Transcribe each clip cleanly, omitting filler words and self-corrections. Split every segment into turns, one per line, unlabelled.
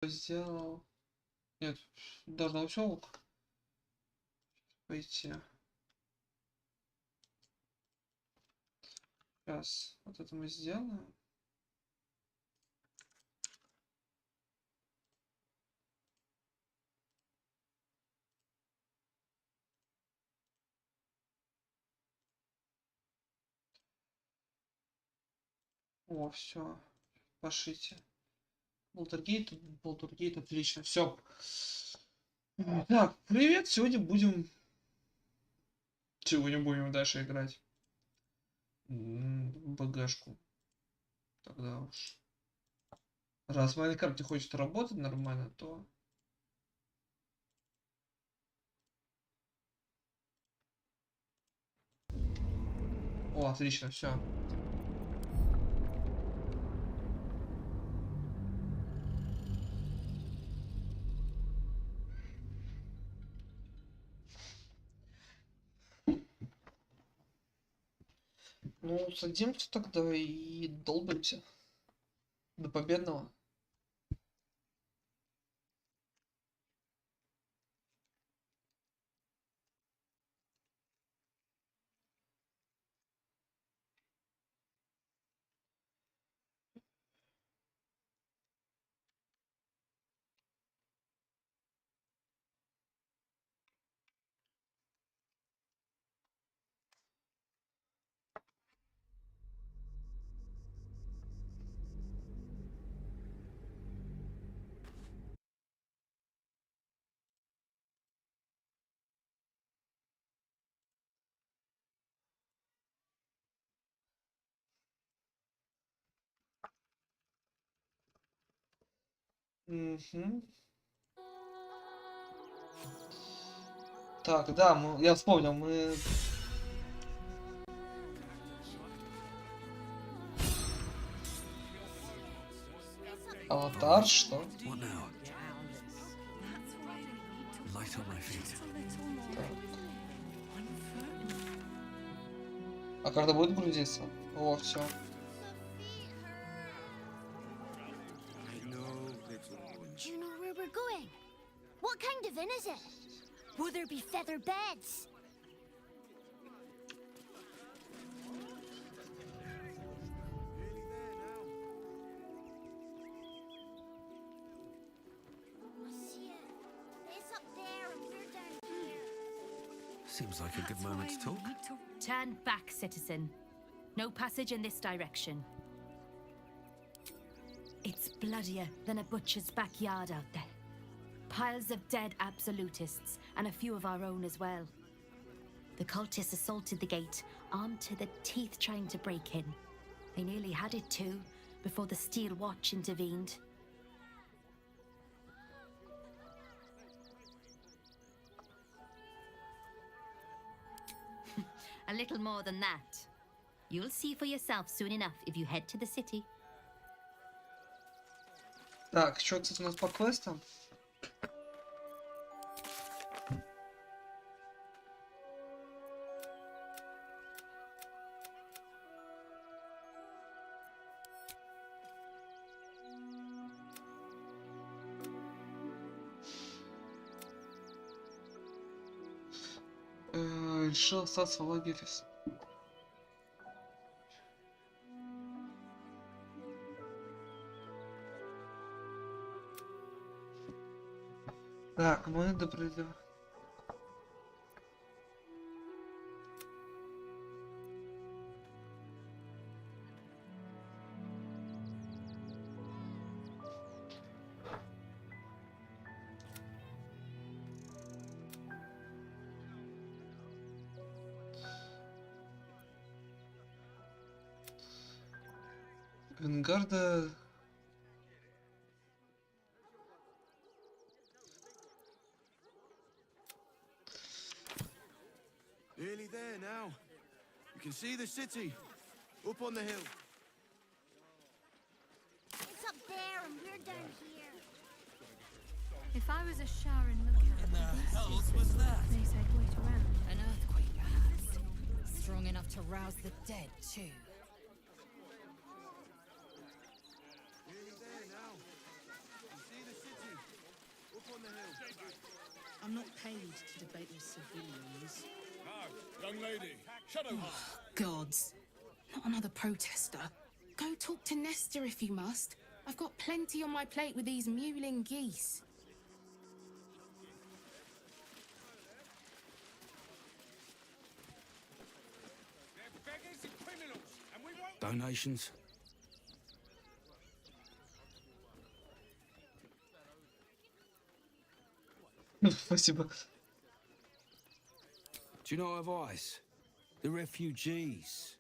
Сделал. Нет, должно все пойти. Сейчас вот это мы сделаем. О, все. Пошите. Балдургейт, отлично. Все. Так, привет. Сегодня будем дальше играть. В БГшку. Тогда уж. Раз Майнкрафт не хочет работать нормально, то... О, отлично, все. Ну, садимся тогда и долбимся. До победного. Угу. Так, да, я вспомнил, мы... Аватар, что? Так. А когда будет грузиться? О, все.
Do you know where we're going? What kind of inn is it? Will there be feather beds? It's up there and we're down here.
Seems like a good moment to talk.
Turn back, citizen. No passage in this direction. It's bloodier than a butcher's backyard out there. Piles of dead absolutists, and a few of our own as well. The cultists assaulted the gate, armed to the teeth trying to break in. They nearly had it too, before the Steel Watch intervened. A little more than that. You'll see for yourself soon enough if you head to the city.
Так, что тут у нас по квестам? Решил остаться в лагере. Так, мы добрали. Венгарда.
Nearly there now. You can see the city up on the hill.
It's up there and we're down here.
If I was a Sharon lookout,
What the hell was that?
place I'd wait around.
An earthquake, perhaps. Strong enough to rouse the dead, too.
Nearly there now. You see the city
I'm not paid to debate with civilians.
No, young lady. Shadowheart.
Gods. Not another protester. Go talk to Nestor if you must. I've got plenty on my plate with these mewling geese.
Donations?
Спасибо.
Do you know advice? The refugees.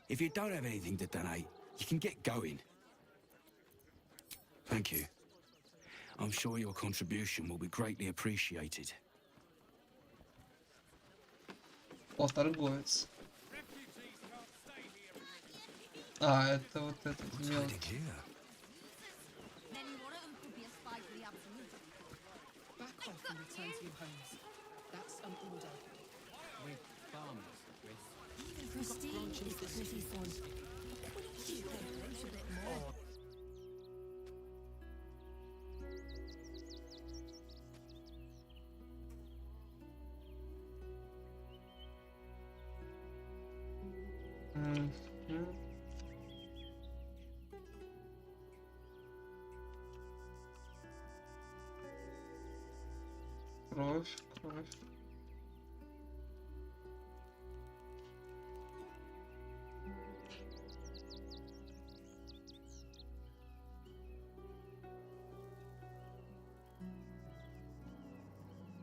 If you don't have anything to donate, you can get going. Thank you. I'm sure your contribution will be greatly appreciated.
О, торговец. А, это вот этот мелкий.
Here.
Then one of them could be a spy for the Absolute.
Back off and return to your homes. That's an order.
With farmers, with
Even Christine is the pretty fun. Couldn't you help out a bit more?
Мгм. Кровь, кровь.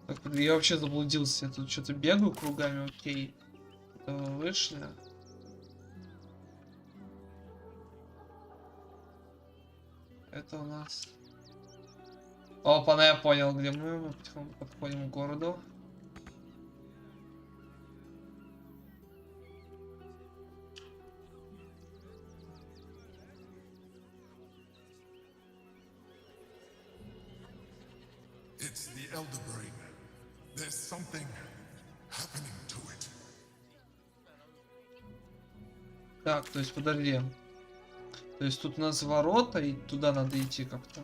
Так, я вообще заблудился. Я тут что-то бегаю кругами, окей. Это вышли. Это у нас... Опа, я понял, где мы. Мы потихоньку подходим к городу.
It's the elder brain. There's something happening to it.
Так, то есть подожди. То есть тут у нас ворота, и туда надо идти как-то.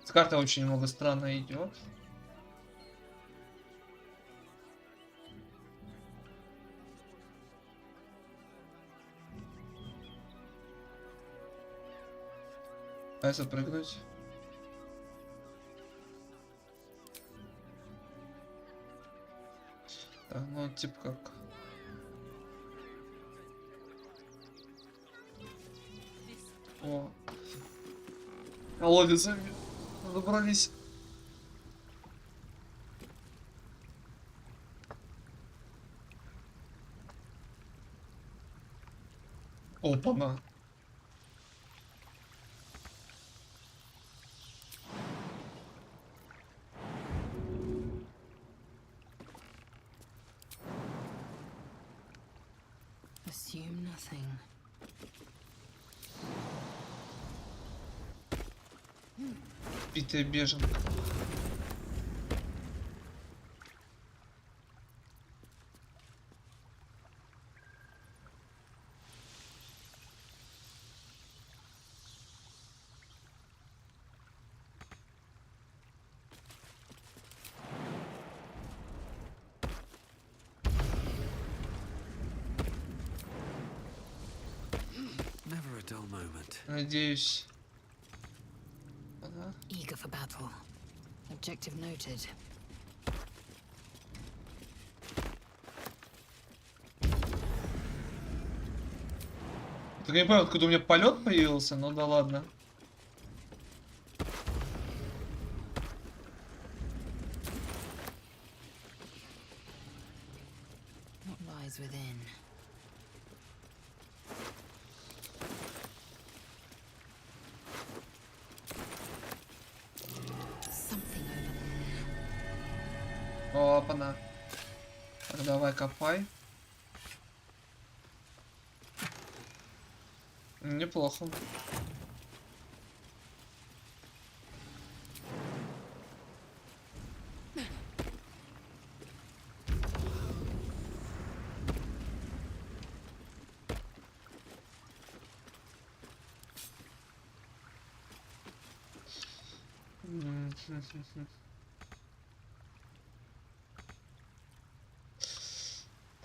С карты очень много странно идет. Дай запрыгнуть. Так, ну типа как. О. Колодец. Забрались. Опа-на.
Assume nothing.
Битая беженка.
Never a dull moment.
Надеюсь. Ага.
Eager for battle. Objective noted.
Так я не понял, откуда у меня полет появился, ну да ладно.
What lies within? Something over there.
Опа-на. Так, давай копай. Неплохо.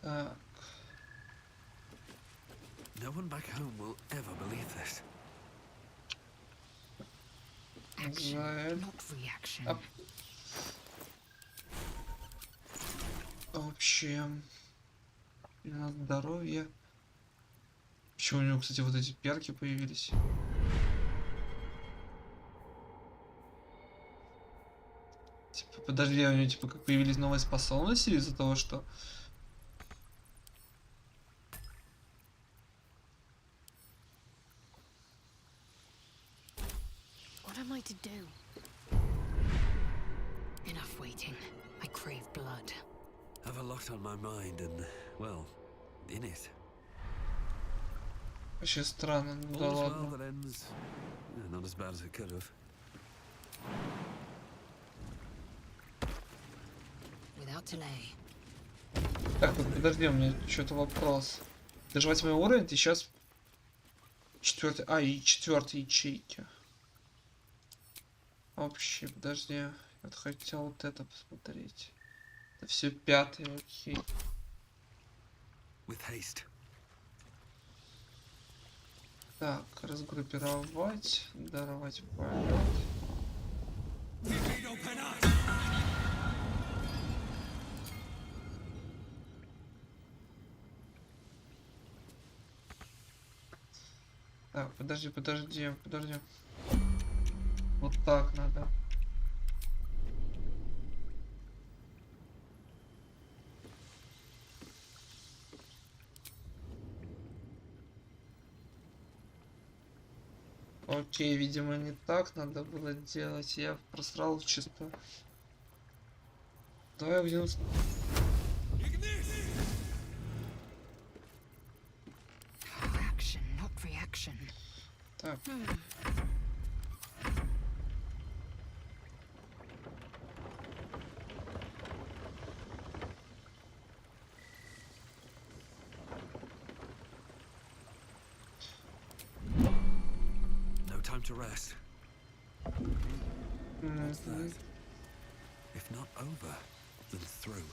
Так.
No one back home will ever believe this.
За
Not reaction.
Оп. Общее. На здоровье. Почему у него, кстати, вот эти перки появились? Типа, подожди, у него типа как появились новые способности из-за того, что...
What am I to do? Enough waiting. I crave blood.
Have a lot on my mind and, well, in it.
Вообще странно, ну да
All's well
ладно.
that ends, not as bad as it could have.
Without delay.
Так, вот подожди, у меня что-то вопрос. Даже 8 уровень, ты сейчас... Четвертый... А, и четвертый ячейки. Вообще, подожди. Я вот хотел вот это посмотреть. Это все пятый, окей.
With haste.
Так, разгруппировать, даровать полет. Так, подожди. Вот так надо. Окей, видимо, не так надо было делать. Я просрал чисто. Давай объединиться.
Action, not reaction.
Так.
No time to rest. What's that? If not over, then through.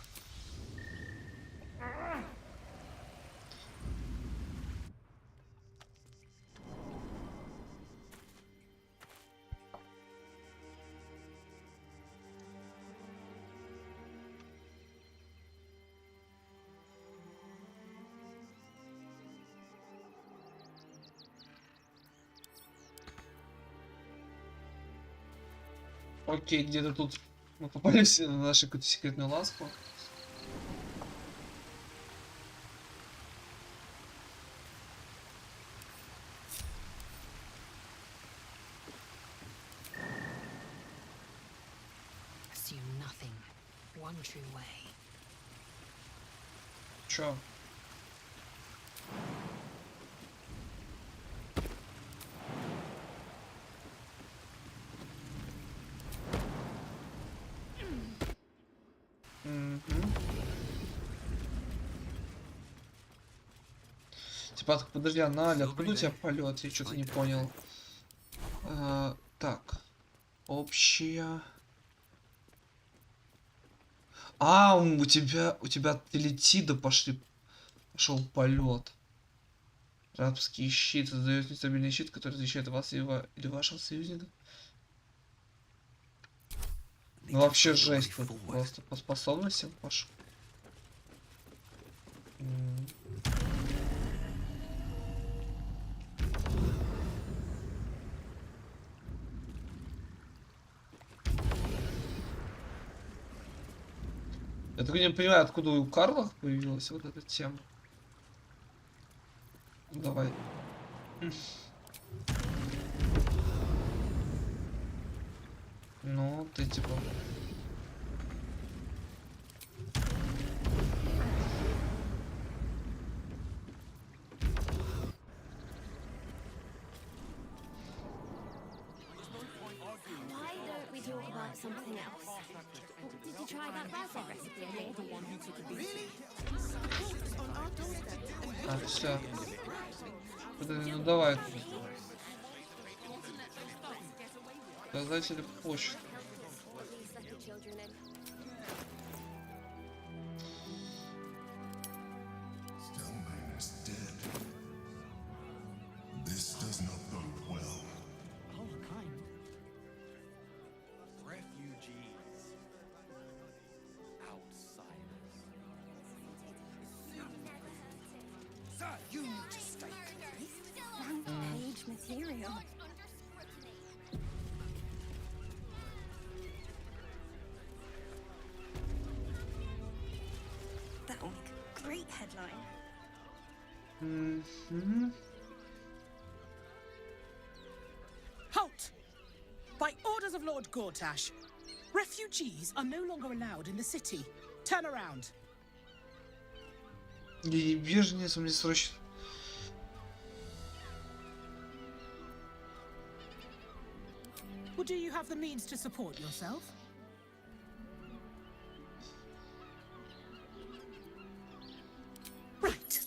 Окей, где-то тут мы попались на нашу какую-то секретную ласку.
Assume nothing. One true way.
Чё? Типа, так, подожди, Аналь, откуда у тебя полет? Я что-то не понял. Так. Общая. А, у тебя от телетида пошел полет. Рабский щит. Создает нестабильный щит, который защищает вас или вашего союзника. Ну вообще жесть тут просто по способностям пошел. Я только не понимаю, откуда у Карла появилась вот эта тема. Давай. Ну, ты типа...
Why don't we talk about something else? Did you try that birthday recipe I made you?
А, все. Подожди, ну давай. Показатели почты.
Page material. That'll make a great headline.
Halt! By orders of Lord Gortash, refugees are no longer allowed in the city. Turn around.
И беженец мне срочно.
Well, do you have the means to support yourself? Right.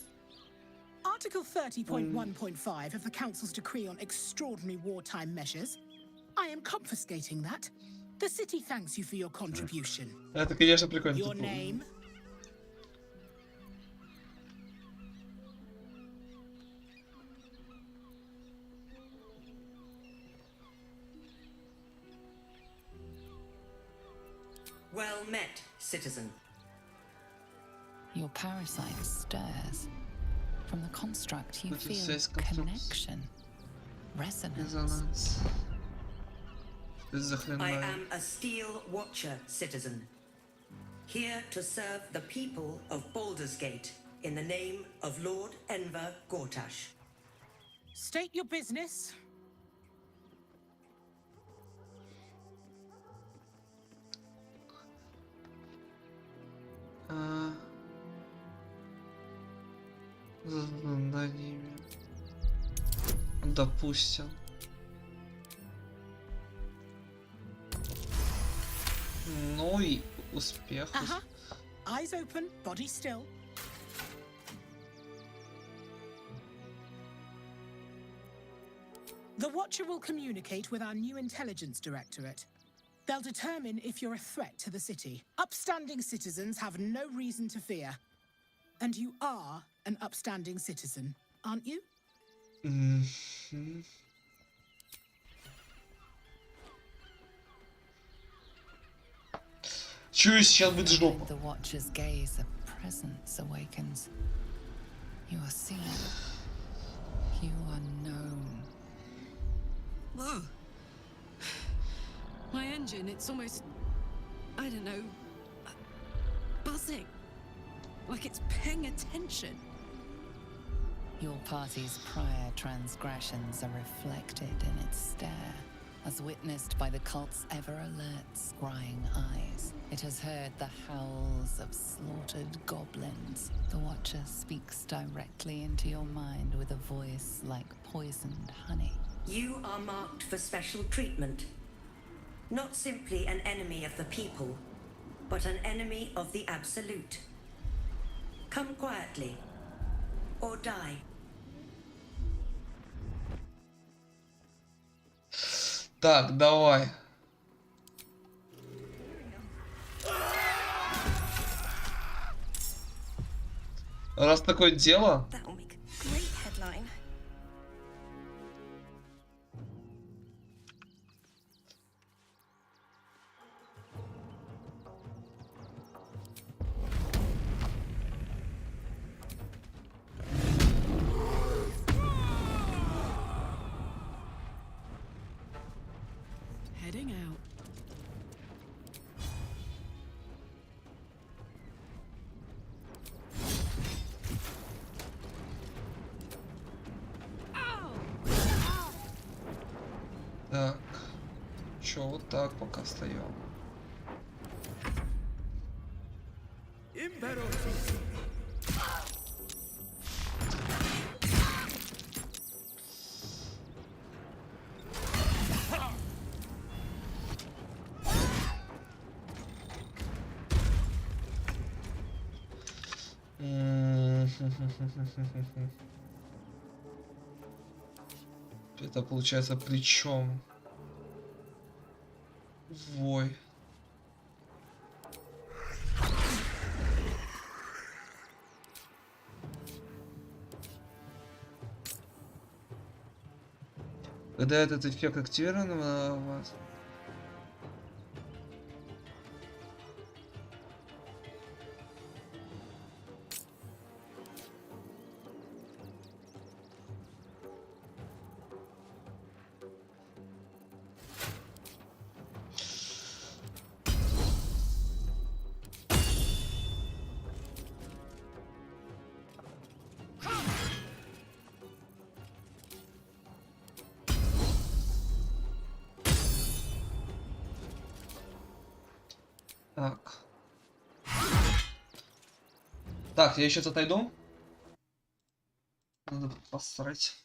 Article 30.1.5 of the Council's decree on extraordinary wartime measures. I am confiscating that. The city thanks you for your contribution.
Это, конечно, прикольно.
Your name?
Well met, citizen.
Your parasite stirs. From the construct, you
What is
feel
this construct?
connection, resonance.
Резонанс. Что это за
I
хреновая?
am a steel watcher, citizen. Here to serve the people of Baldur's Gate in the name of Lord Enver Gortash.
State your business.
Заданиями. Допустим. Ну и успех.
Uh-huh. Eyes open, body still. The Watcher will communicate with our new intelligence directorate. They'll determine if you're a threat to the city. Upstanding citizens have no reason to fear. And you are an upstanding citizen, aren't you?
Чую, сейчас будет жопа.
The Watcher's gaze, a presence awakens. You are seen. You are known.
Whoa. My engine, it's almost, I don't know, buzzing. Like it's paying attention.
Your party's prior transgressions are reflected in its stare, as witnessed by the cult's ever-alert, scrying eyes. It has heard the howls of slaughtered goblins. The Watcher speaks directly into your mind with a voice like poisoned honey.
You are marked for special treatment. Not simply an enemy of the people, but an enemy of the Absolute. Come quietly, or die.
Так, давай. Раз такое дело.
That'll make a great headline.
Heading out.
Так. Чё, вот так пока стоял. Это получается плечом. Вой. Когда этот эффект активирован у вас? Так. Так, я сейчас отойду. Надо посрать.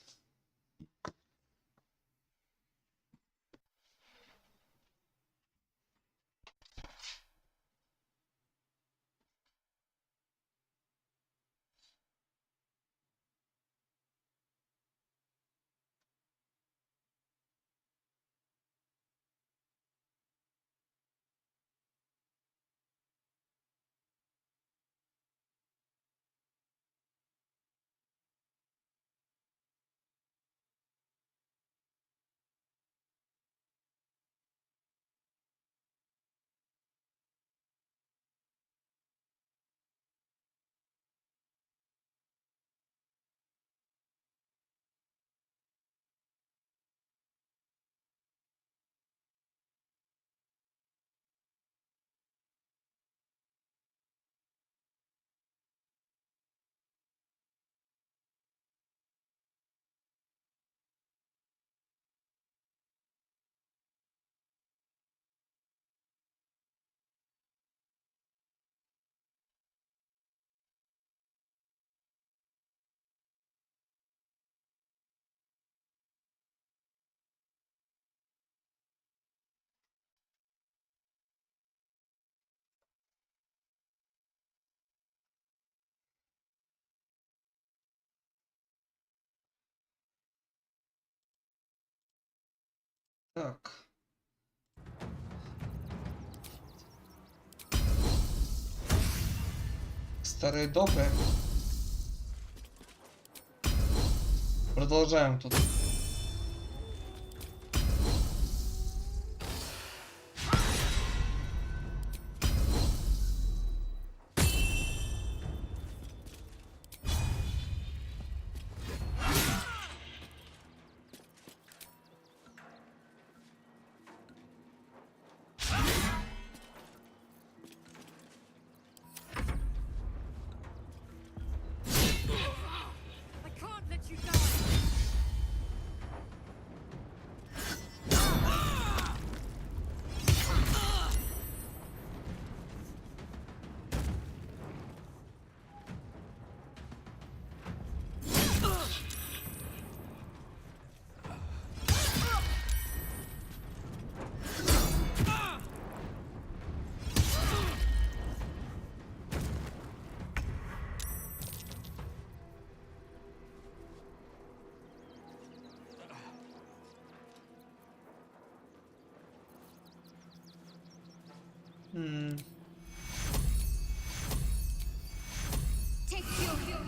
Так. Старые добрые. Продолжаем тут.
I can't let you die. Take your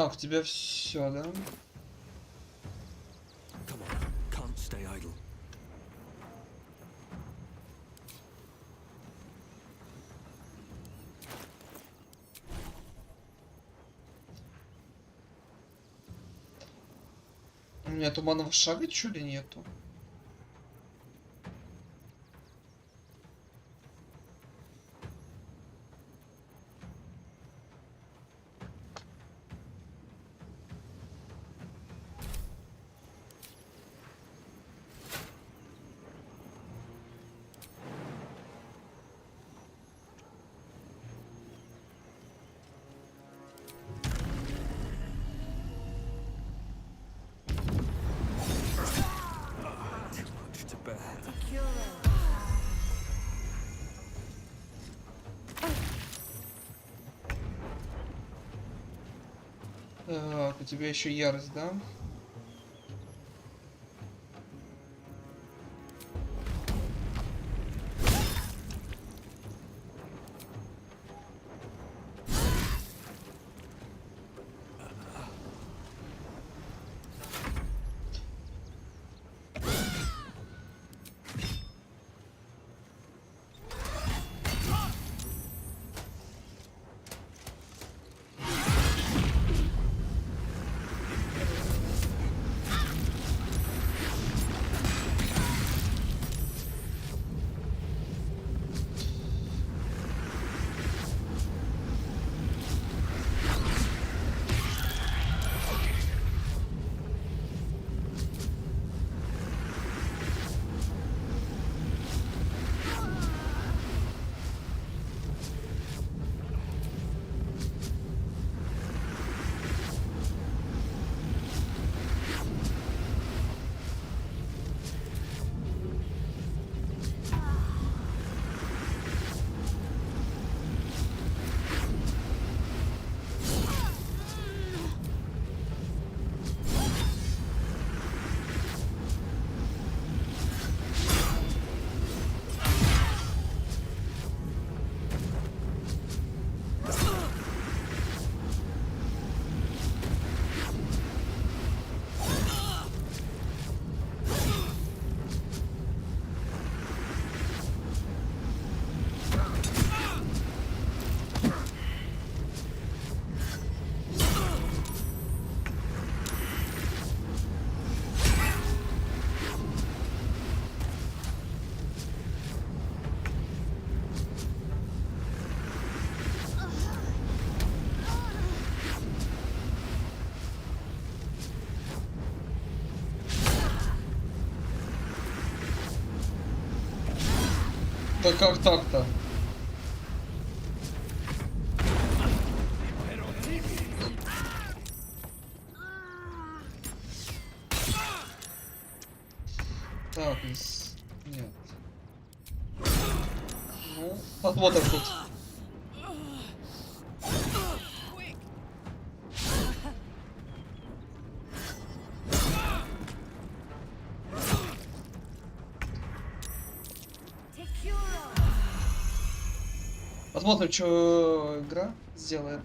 Так, у тебя все, да?
Come on, can't stay idle.
У меня туманного шага чё ли нету? Так, у тебя еще ярость, да? Да как так-то? Так, нет. Ну, посмотрим тут. Посмотрим, что игра сделает.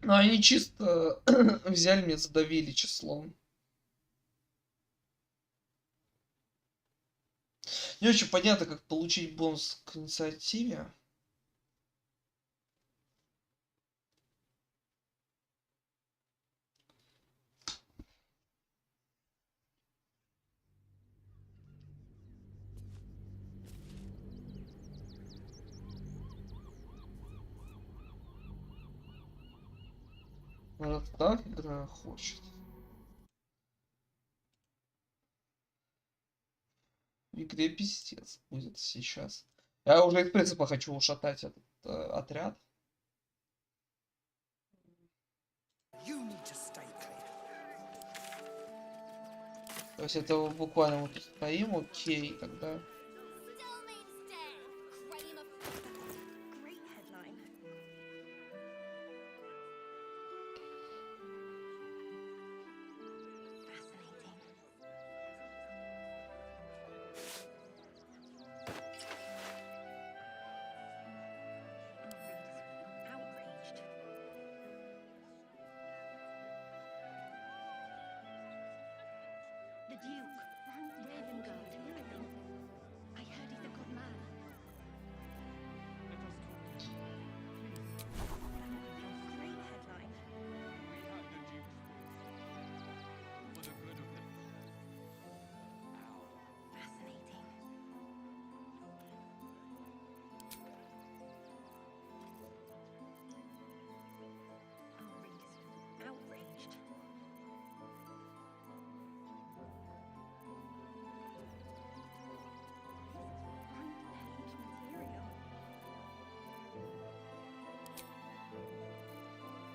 Ну, они чисто взяли меня, задавили числом. Не очень понятно, как получить бонус к инициативе. Может, так игра хочет. В игре пиздец будет сейчас. Я уже из принципа хочу ушатать этот отряд. То есть это буквально вот тут стоим, окей, тогда.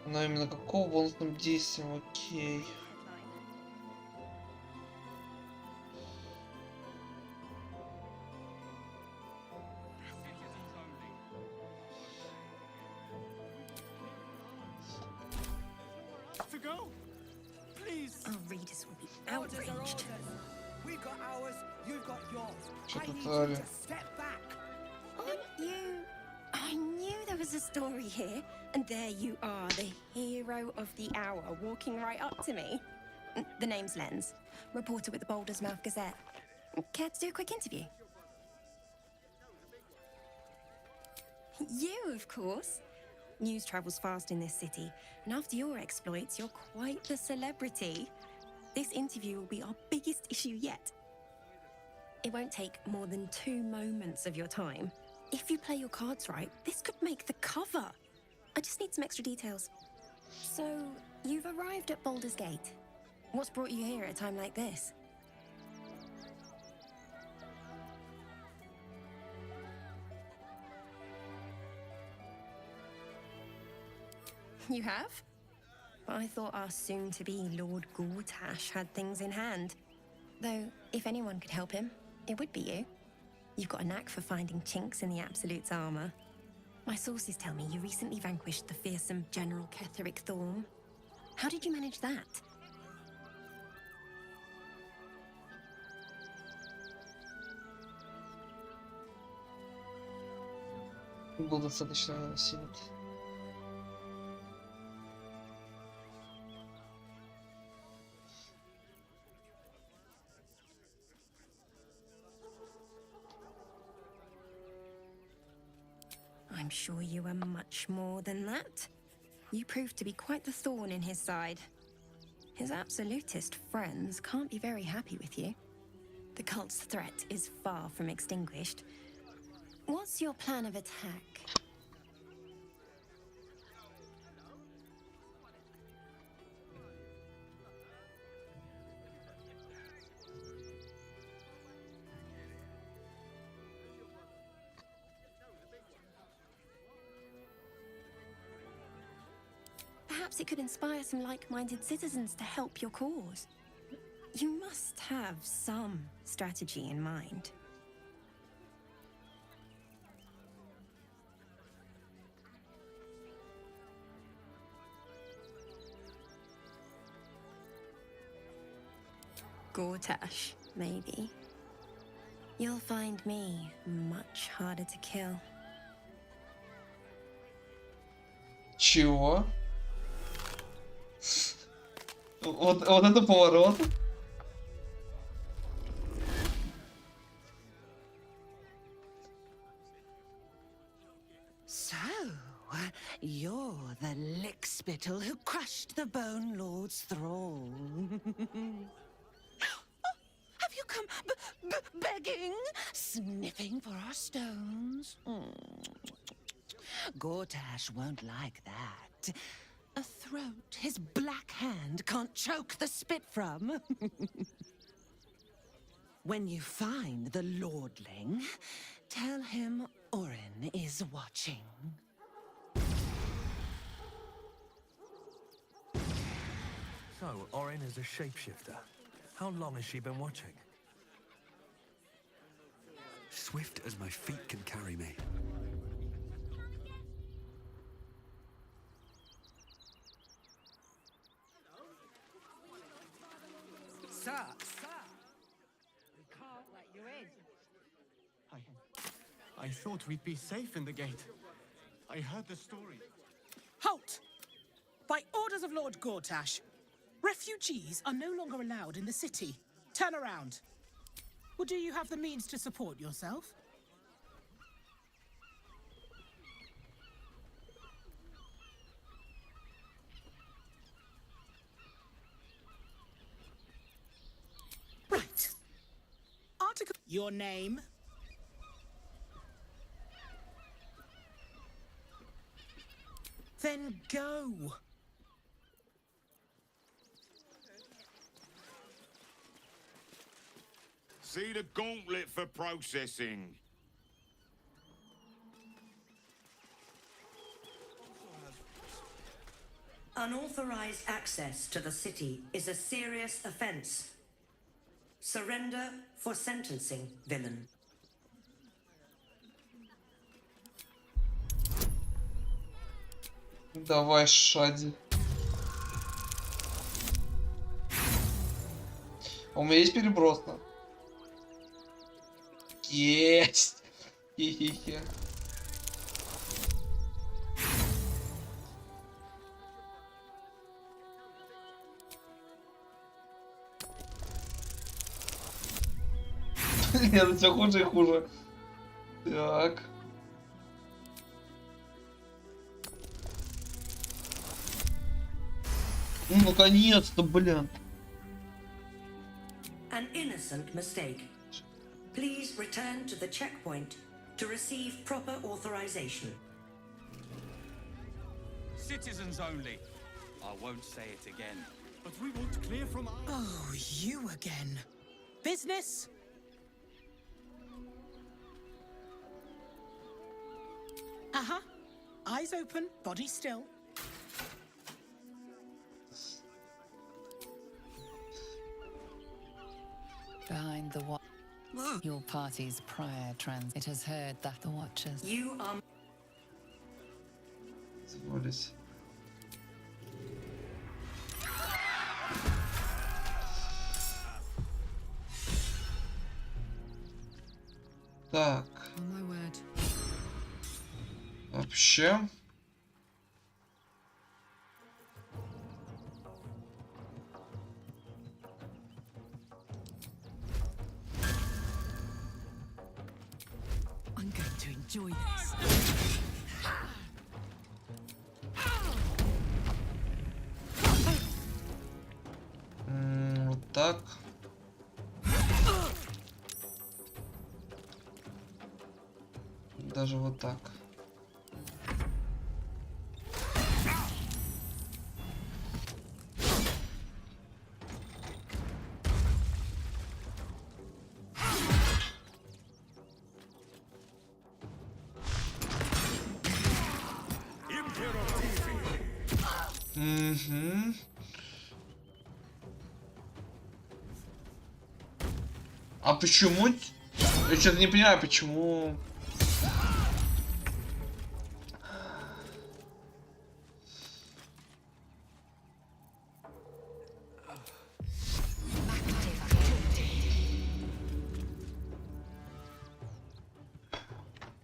Но именно какого бонусным действием, окей. Что-то
I knew there was a story here, and there you are, the hero of the hour, walking right up to me. The name's Lens, reporter with the Baldur's Mouth Gazette. Care to do a quick interview? You, of course. News travels fast in this city, and after your exploits, you're quite the celebrity. This interview will be our biggest issue yet. It won't take more than 2 moments of your time. If you play your cards right, this could make the cover. I just need some extra details. So, you've arrived at Baldur's Gate. What's brought you here at a time like this? You have? I thought our soon-to-be Lord Gortash had things in hand. Though, if anyone could help him, it would be you. You've got a knack for finding chinks in the Absolute's armor. My sources tell me you recently vanquished the fearsome General Ketheric Thorm. How did you manage that?
был достаточно сильный.
I'm sure you are much more than that. You proved to be quite the thorn in his side. His absolutist friends can't be very happy with you. The cult's threat is far from extinguished. What's your plan of attack? Perhaps it could inspire some like-minded citizens to help your cause. You must have some strategy in mind. Gortash, maybe. You'll find me much harder to kill.
Чего? Вот это поворот.
So, you're the lickspittle who crushed the Bone Lord's thrall. Have you come begging, sniffing for our stones? Gortash won't like that. A throat his black hand can't choke the spit from. When you find the lordling, tell him Orin is watching.
So, Orin is a shapeshifter. How long has she been watching?
Swift as my feet can carry me.
Sir, we can't let you in.
I thought we'd be safe in the gate. I heard the story.
Halt! By orders of Lord Gortash, refugees are no longer allowed in the city. Turn around. Or do you have the means to support yourself? Right. Article. Your name? Then go.
See the gauntlet for processing.
Unauthorized access to the city is a serious offense. Surrender for sentencing, villain.
Давай, Шади. У меня есть переброска. Есть. Хе-хе-хе. Нет, все хуже и хуже. Так. Ну, наконец-то, блин.
An innocent mistake. Please return to the checkpoint to receive proper authorization.
Citizens only. I won't say it again. But we want to clear from our...
Oh, you again. Business? Uh-huh. Eyes open, body still.
Behind the watch. Your party's prior it has heard that the Watchers.
You are...
Звались. Так. Вообще.
I'm going to enjoy this.
так. Даже вот так. Угу. А почему? Я что-то не понимаю, почему.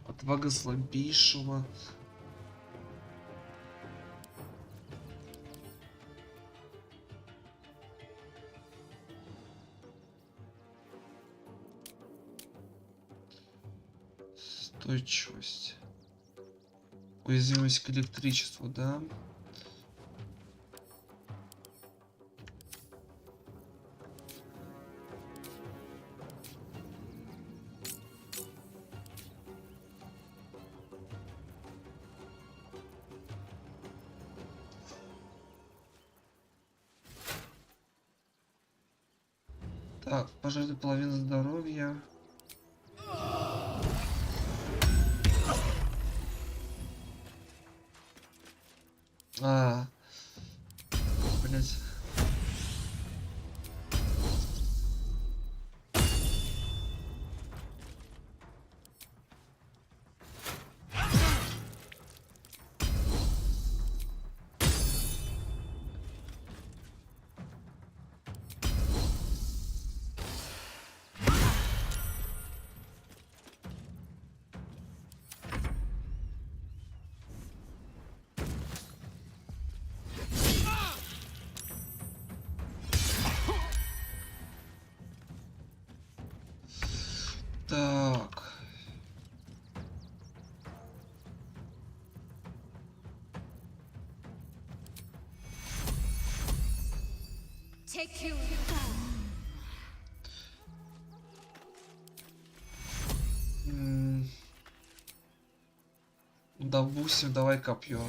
Отвага слабейшего. Устойчивость. Уязвимость к электричеству, да? Так, пожалуй, половина здоровья. Блять. Так. Допустим, давай копье.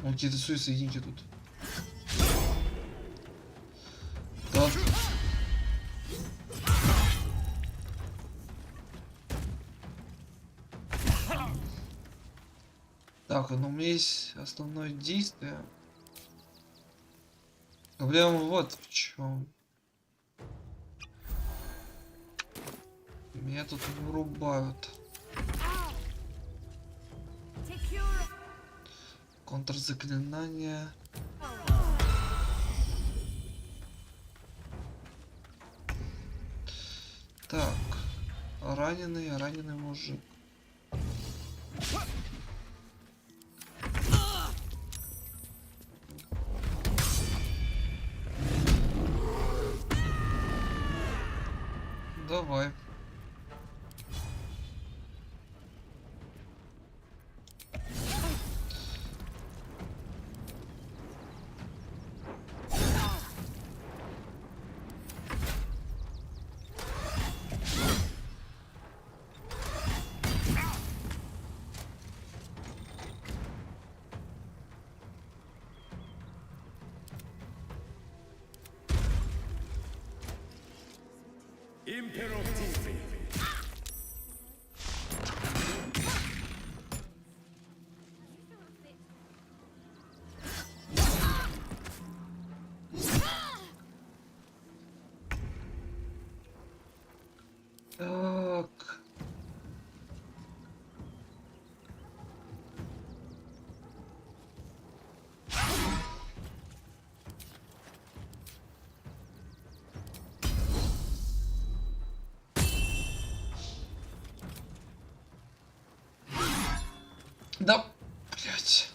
Какие-то соедините тут. Да. Так, ну у меня есть основное действие. Проблема вот в чем. Меня тут вырубают. Контрзаклинание. Так, раненый мужик. Давай. Так. Да, блять.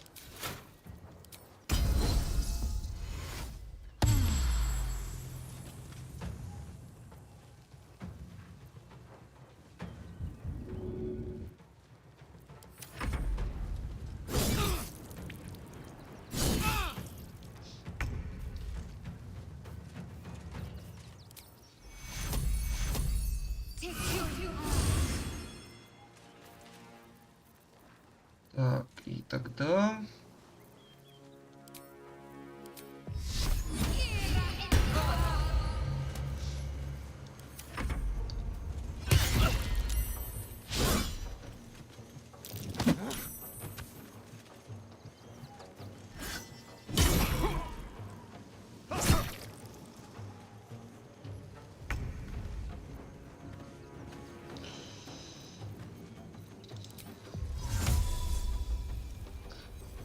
Тогда...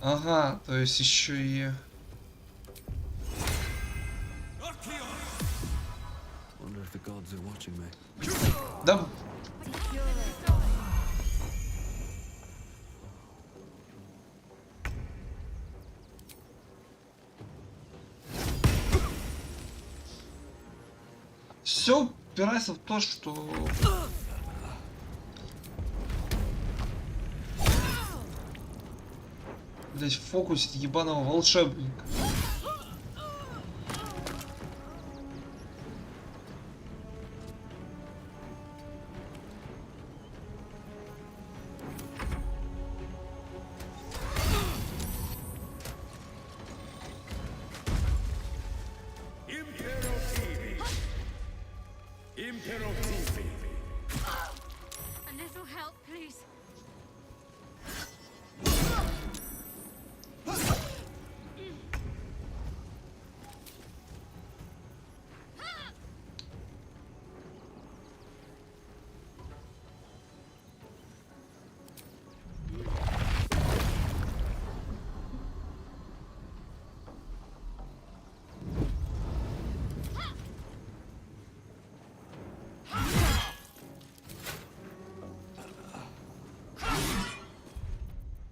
Ага, то есть еще и... Да... Все упирается в то, что... Блять, фокусить ебаного волшебника.
A little help, please.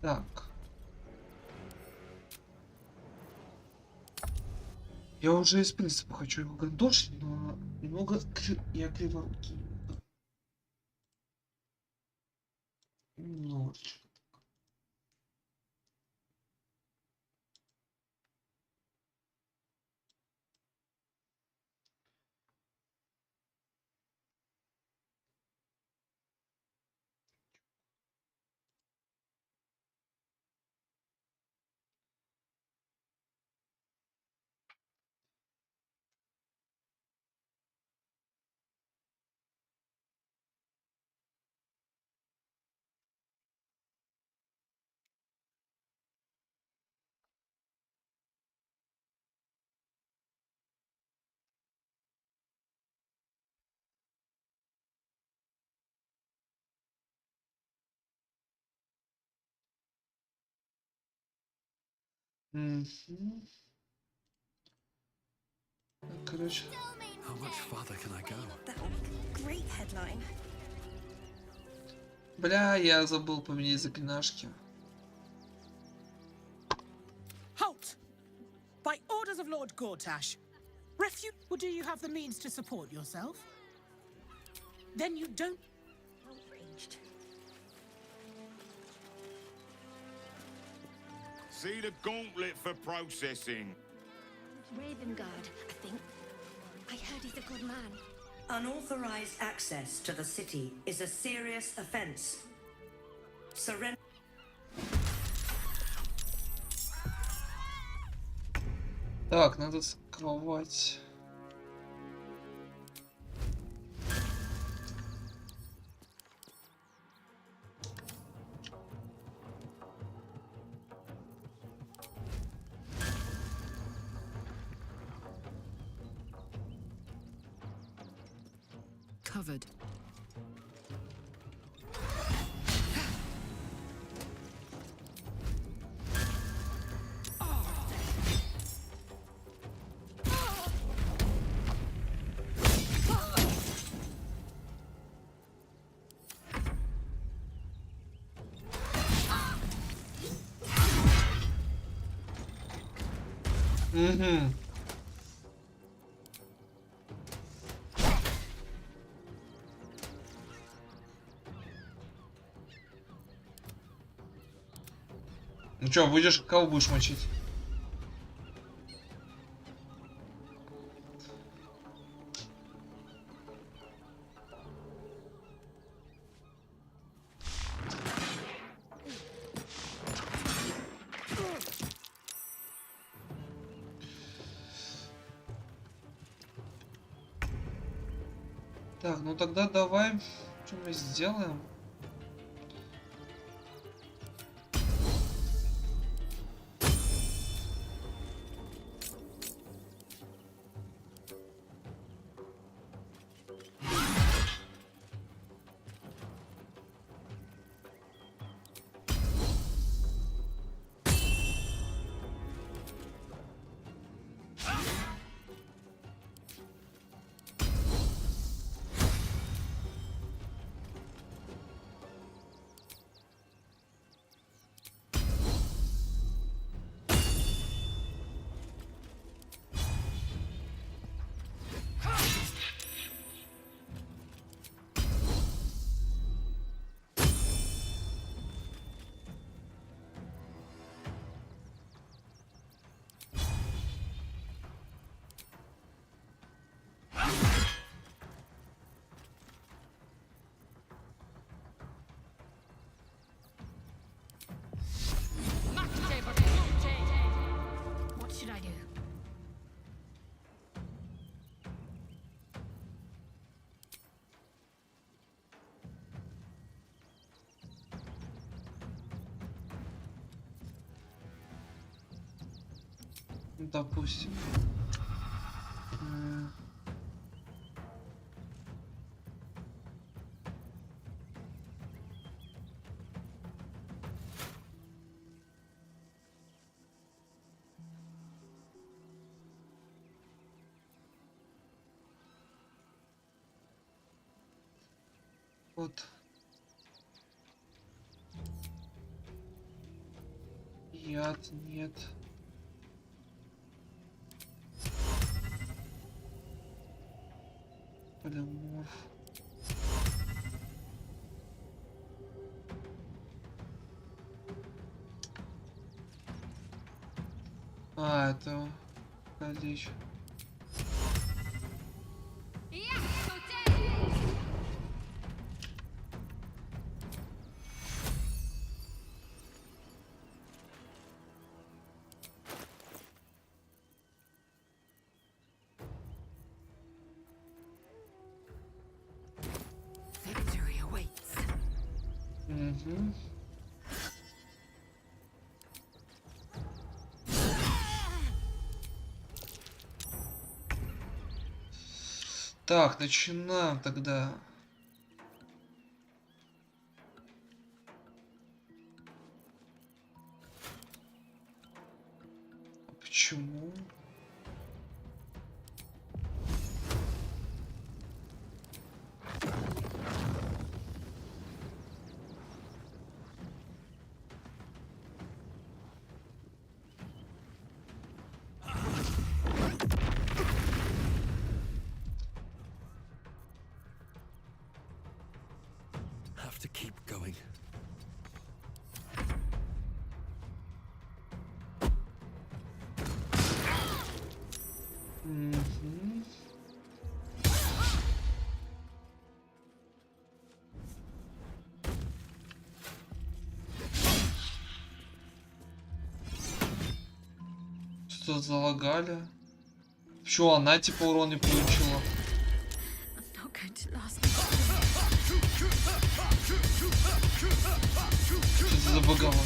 Так. Я уже из принципа хочу его гандошить, но немного я криворукий. Немножечко. Короче.
How much farther can I go?
Great headline.
Бля, я забыл поменять заклинашки.
Halt! By orders of Lord Gortash, refute. Or do you have the means to support yourself? Then you don't.
Outraged.
See the gauntlet for processing.
Ravengard, I think. I heard he's a good man.
Unauthorized access to the city is a serious offense. Surrender.
Так, надо скрывать.
Covered.
Угу. Ну чё, будешь, кого будешь мочить? Так, ну тогда давай, что мы сделаем?
What should I do?
Допустим. Вот. Яд нет. Полиморф. А, это колечь.
Victory awaits.
Угу. Так, начинаем тогда. А почему?
Have to keep going.
Угу. Что залагали? Почему она типа урон не получила?
Not going to last.
Что забаговали?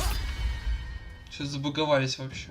Что забаговались вообще?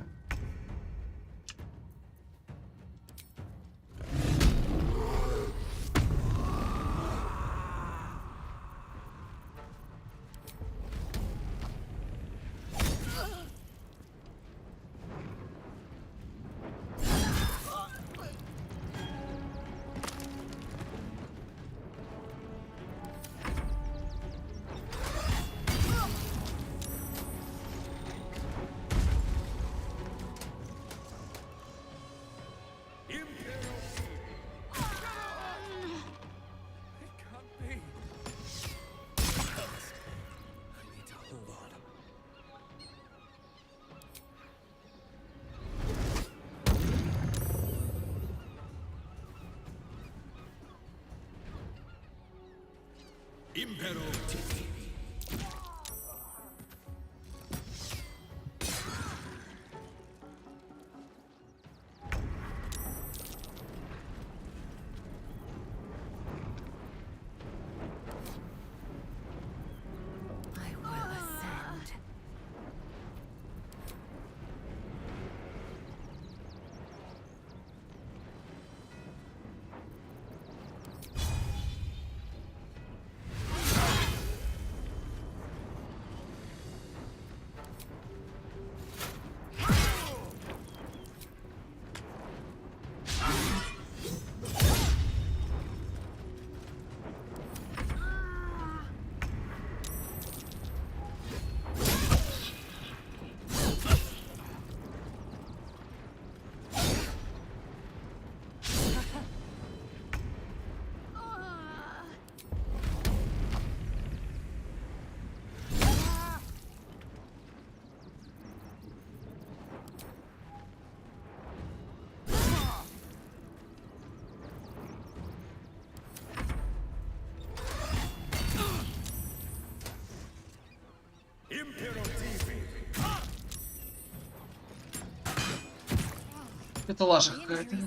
Это лажа какая-то.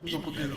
Ну, погоди.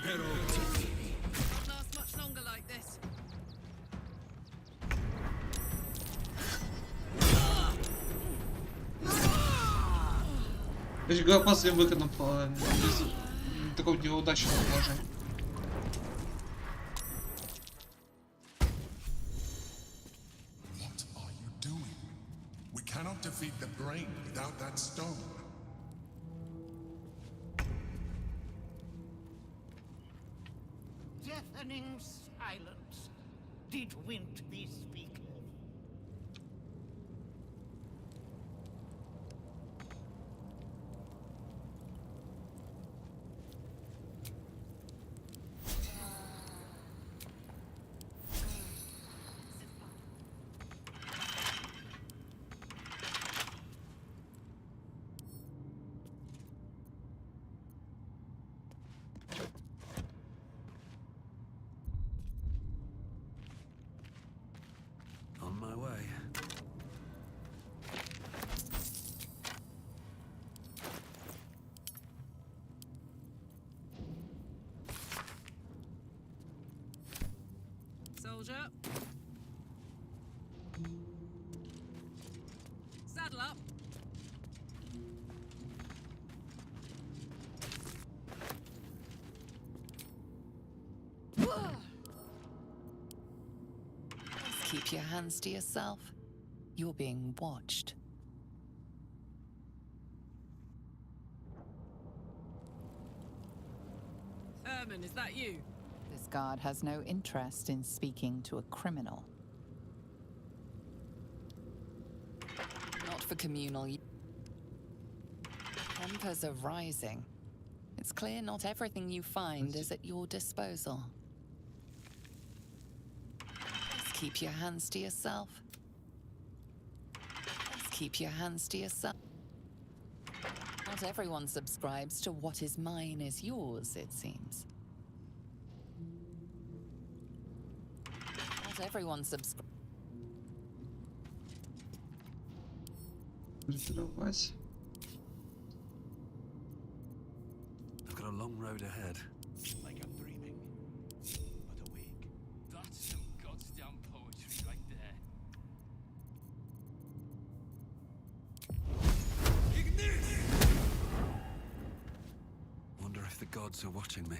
Won't last much longer like this.
После выхода по такого неудачного положения.
What are you doing? We cannot defeat the brain without that stone.
Deafening silence. Did Wint be speaking?
On my way.
Soldier. Saddle up.
Keep your hands to yourself. You're being watched.
Herman, is that you?
This guard has no interest in speaking to a criminal. Not for communal. Tempers are rising. It's clear not everything you find is at your disposal. Just keep your hands to yourself. Just keep your hands to yourself. Not everyone subscribes to what is mine is yours, it seems. Not everyone subscribes.
I've got a long road ahead.
Like I'm dreaming, but awake. That's some goddamn poetry right there.
Wonder if the gods are watching me.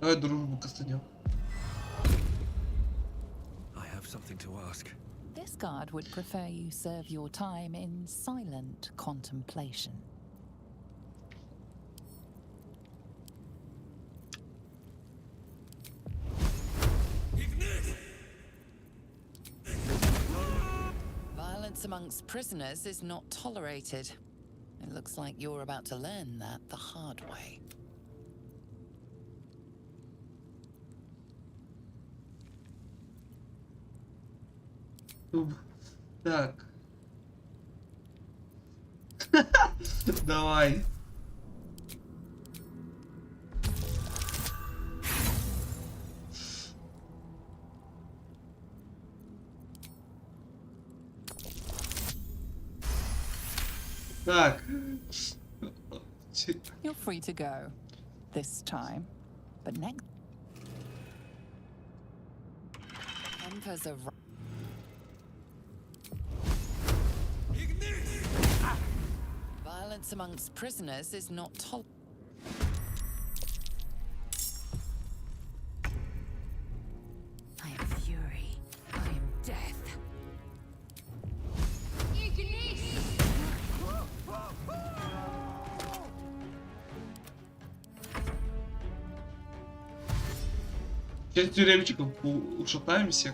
Давай дружбу кастанем.
I have something to ask.
This guard would prefer you serve your time in silent contemplation. Violence amongst prisoners is not tolerated. It looks like you're about to learn that the hard way.
Так. Давай. Так.
You're free to go. This time. But next... Emperors of... Violence amongst prisoners is not tolerated.
I am fury. I am death.
Сейчас тюремщиков ушатаем всех.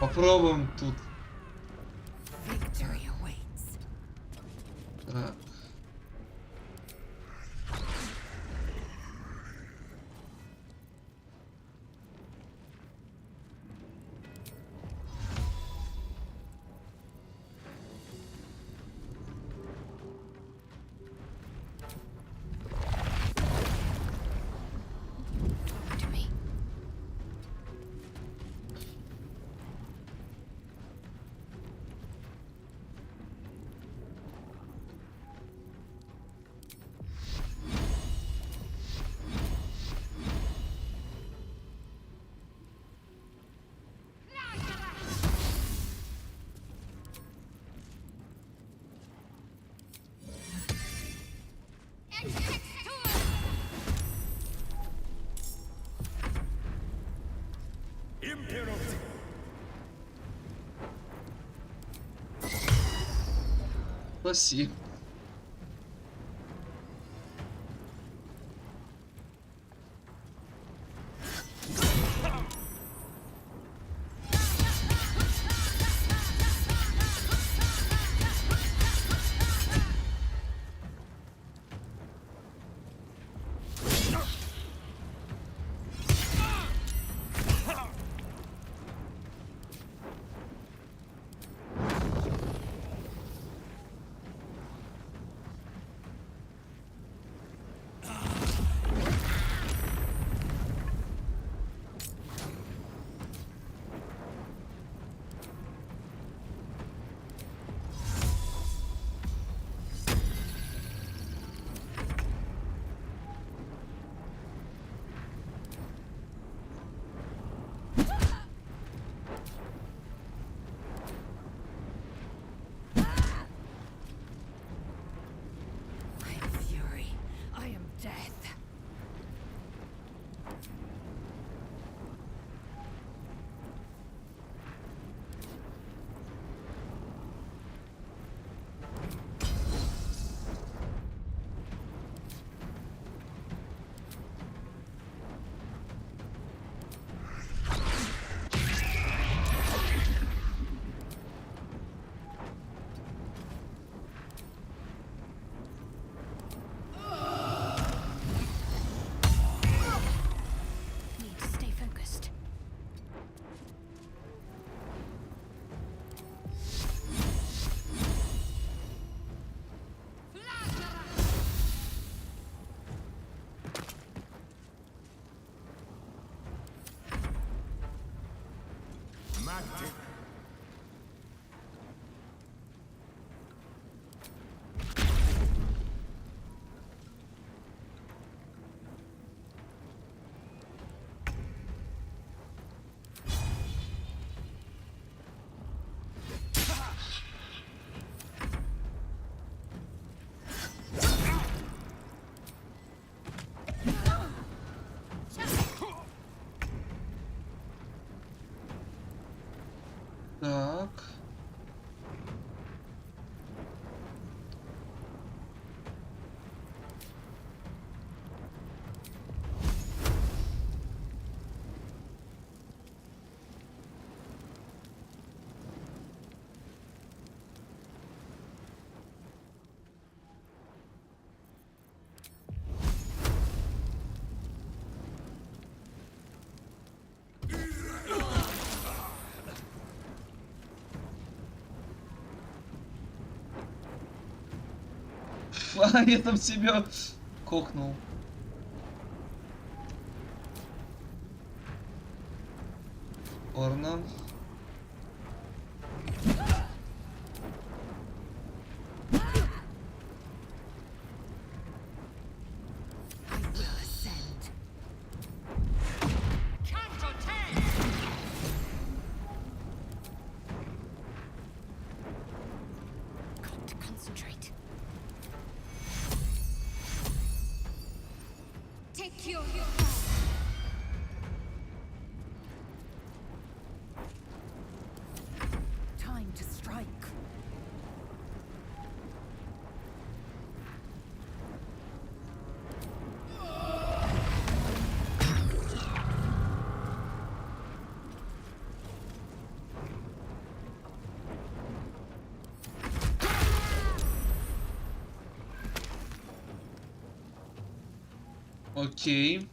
Попробуем тут. Так. Спасибо. Так. Я там себя кокнул. Ладно.
Time to strike.
Окей.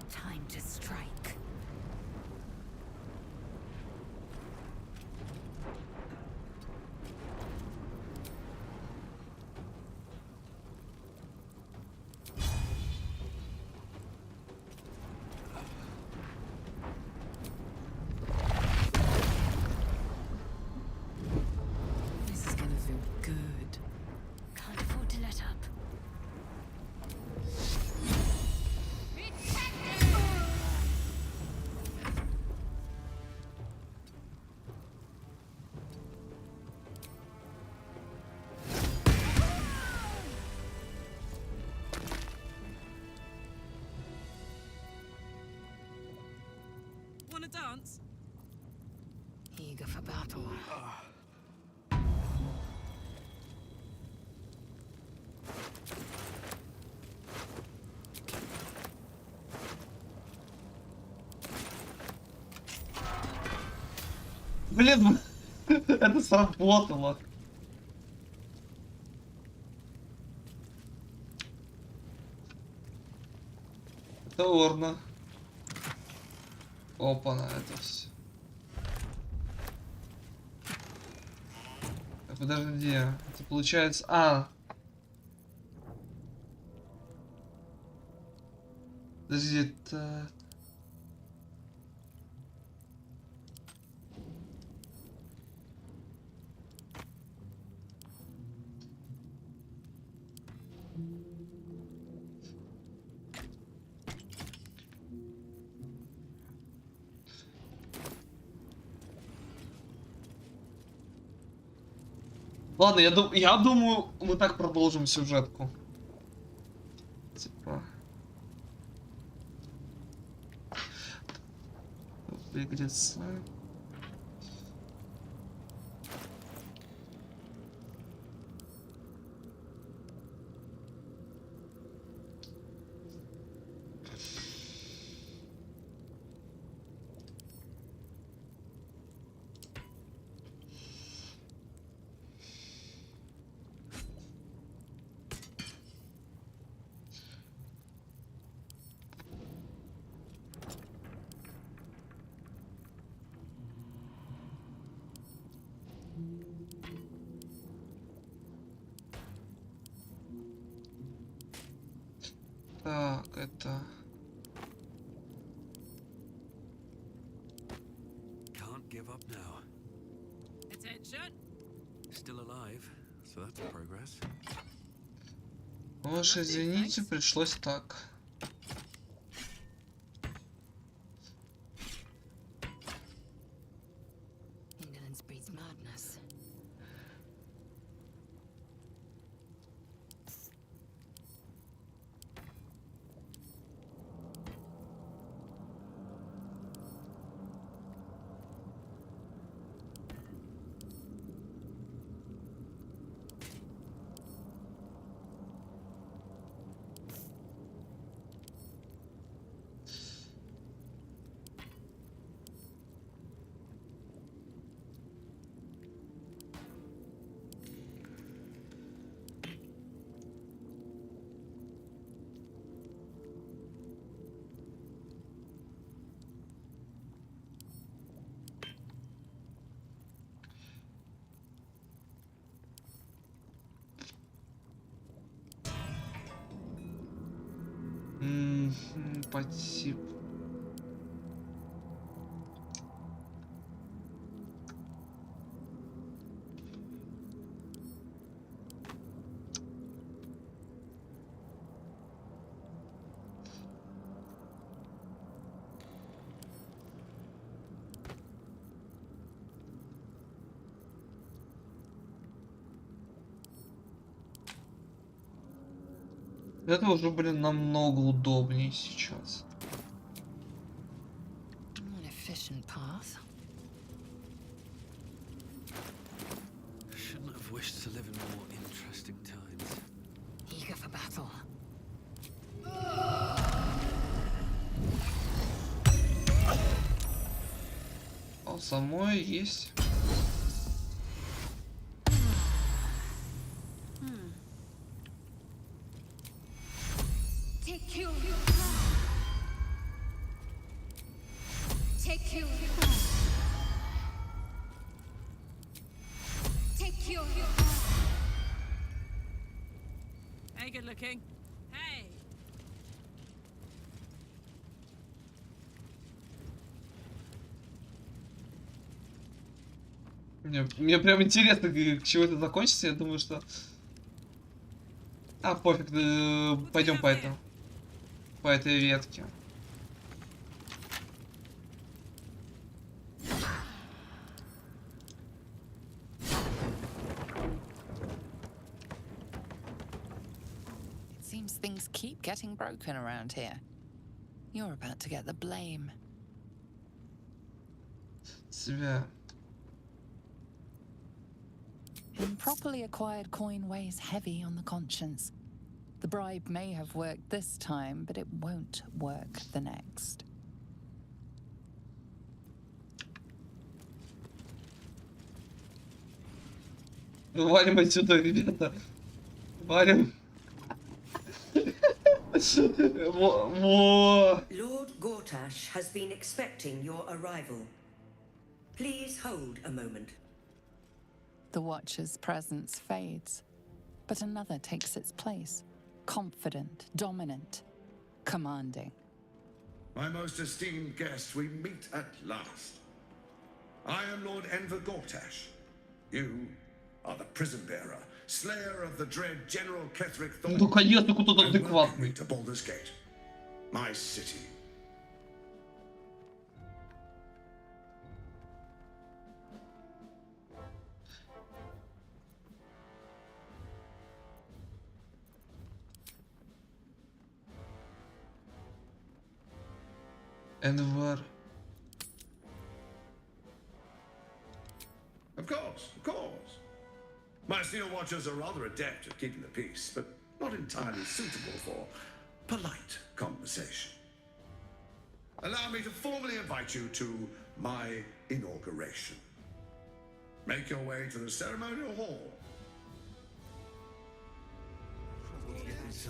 Time to strike.
This is gonna feel good.
Can't afford to let up.
Wanna dance?
Eager for battle.
Блин, это сработало. Да ладно. Опа, на это все. Подожди, это получается... Подожди, это... Ладно, я думаю, мы так продолжим сюжетку. Типа... Объединиться. Так, это...
Can't give up now.
Attention.
Still alive, so that's progress.
Уж извините, пришлось так.
Indolence breeds madness.
по типу. Это уже, блин, намного удобнее сейчас.
An efficient path.
Shouldn't have wished to live in more interesting times.
Eager for battle.
А самой есть.
Take you. Take you. Take you.
Hey, good looking. Hey.
Мне прям интересно, к чего это закончится. Я думаю, что... А, пофиг, пойдем по этому. По этой ветке.
It seems things keep getting broken around here. You're about to get the blame.
Себя.
Improperly acquired coin weighs heavy on the conscience. The bribe may have worked this time, but it won't work the next.
Валим отсюда, ребята. Валим.
Lord Gortash has been expecting your arrival. Please hold a moment.
The Watcher's presence fades, but another takes its place. Confident, dominant, commanding.
My most esteemed guest, we meet at last. I am Lord Enver Gortash. You are the prison bearer, slayer of the dread General Ketheric Thorn.
Ну, конечно, кто-то адекватный.
To Baldur's Gate, my city.
Enver.
Of course, of course. My steel watchers are rather adept at keeping the peace, but not entirely suitable for polite conversation. Allow me to formally invite you to my inauguration. Make your way to the ceremonial hall.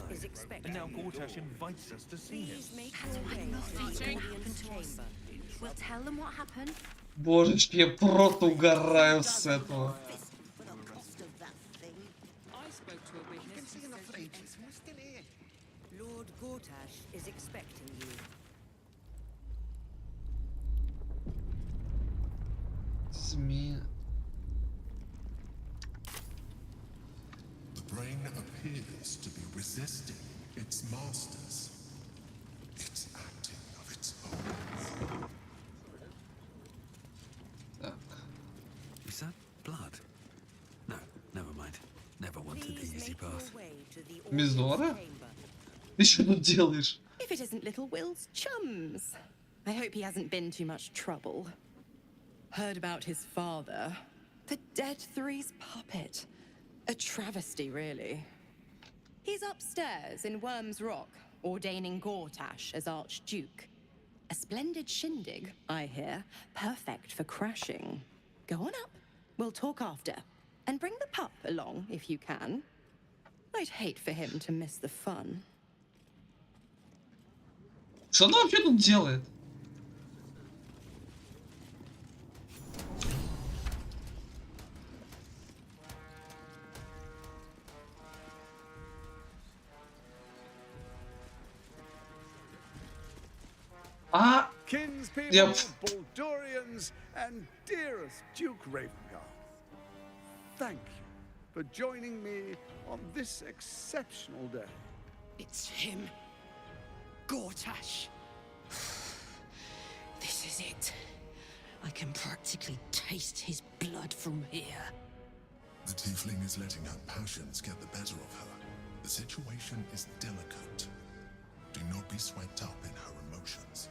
Is expected.
And now Gortash invites us to see him.
We'll tell them what happened.
Божечки, я просто угораю с этого.
Lord Gortash is expecting you.
СМИ.
The brain appears to be resisting its masters. It's acting of its own will.
Is that blood? No, never mind. Never wanted the easy path.
Мизора? Ты что тут делаешь?
If it isn't little Will's chums. I hope he hasn't been too much trouble. Heard about his father. The Dead Three's puppet. A travesty, really. He's upstairs in Worm's Rock, ordaining Gortash as Archduke. A splendid shindig, I hear. Perfect for crashing. Go on up. We'll talk after. And bring the pup along, if you can. I'd hate for him to miss the fun.
Что она вообще тут делает? А?
Kinspeople, Baldurians, and dearest Duke Ravenguard, thank you for joining me on this exceptional day.
It's him. Gortash. This is it. I can practically taste his blood from here.
The tiefling is letting her passions get the better of her. The situation is delicate. Do not be swept up in her emotions.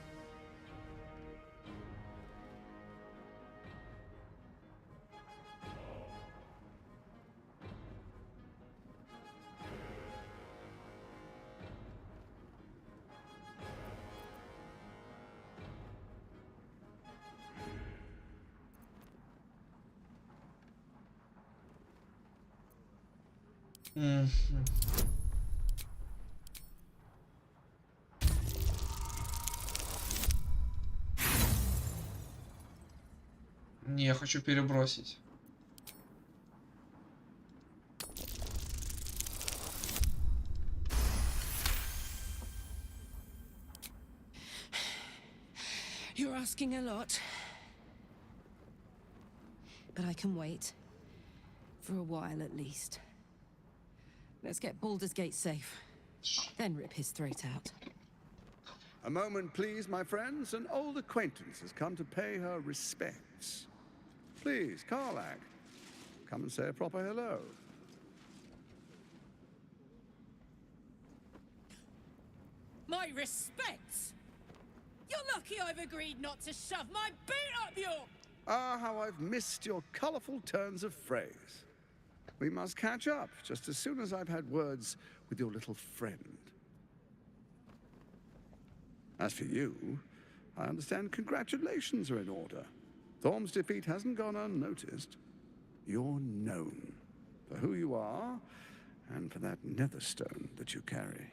Не, я хочу перебросить.
You're asking a lot. But I can wait. For a while at least. Let's get Baldur's Gate safe. Then rip his throat out.
A moment, please, my friends. An old acquaintance has come to pay her respects. Please, Karlak, come and say a proper hello.
My respects! You're lucky I've agreed not to shove my boot up your...
Ah, how I've missed your colourful turns of phrase. We must catch up just as soon as I've had words with your little friend. As for you, I understand congratulations are in order. Thorm's defeat hasn't gone unnoticed. You're known for who you are and for that netherstone that you carry.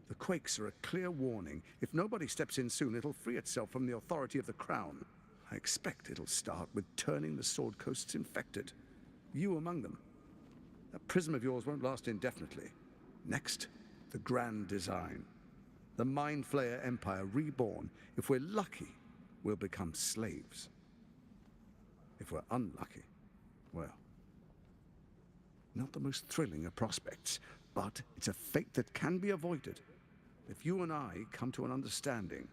The quakes are a clear warning. If nobody steps in soon, it'll free itself from the authority of the crown. I expect it'll start with turning the Sword Coasts infected. You among them. That prism of yours won't last indefinitely. Next, the grand design. The Mind Flayer Empire reborn. If we're lucky, we'll become slaves. If we're unlucky, well, not the most thrilling of prospects, but it's a fate that can be avoided. If you and I come to an understanding,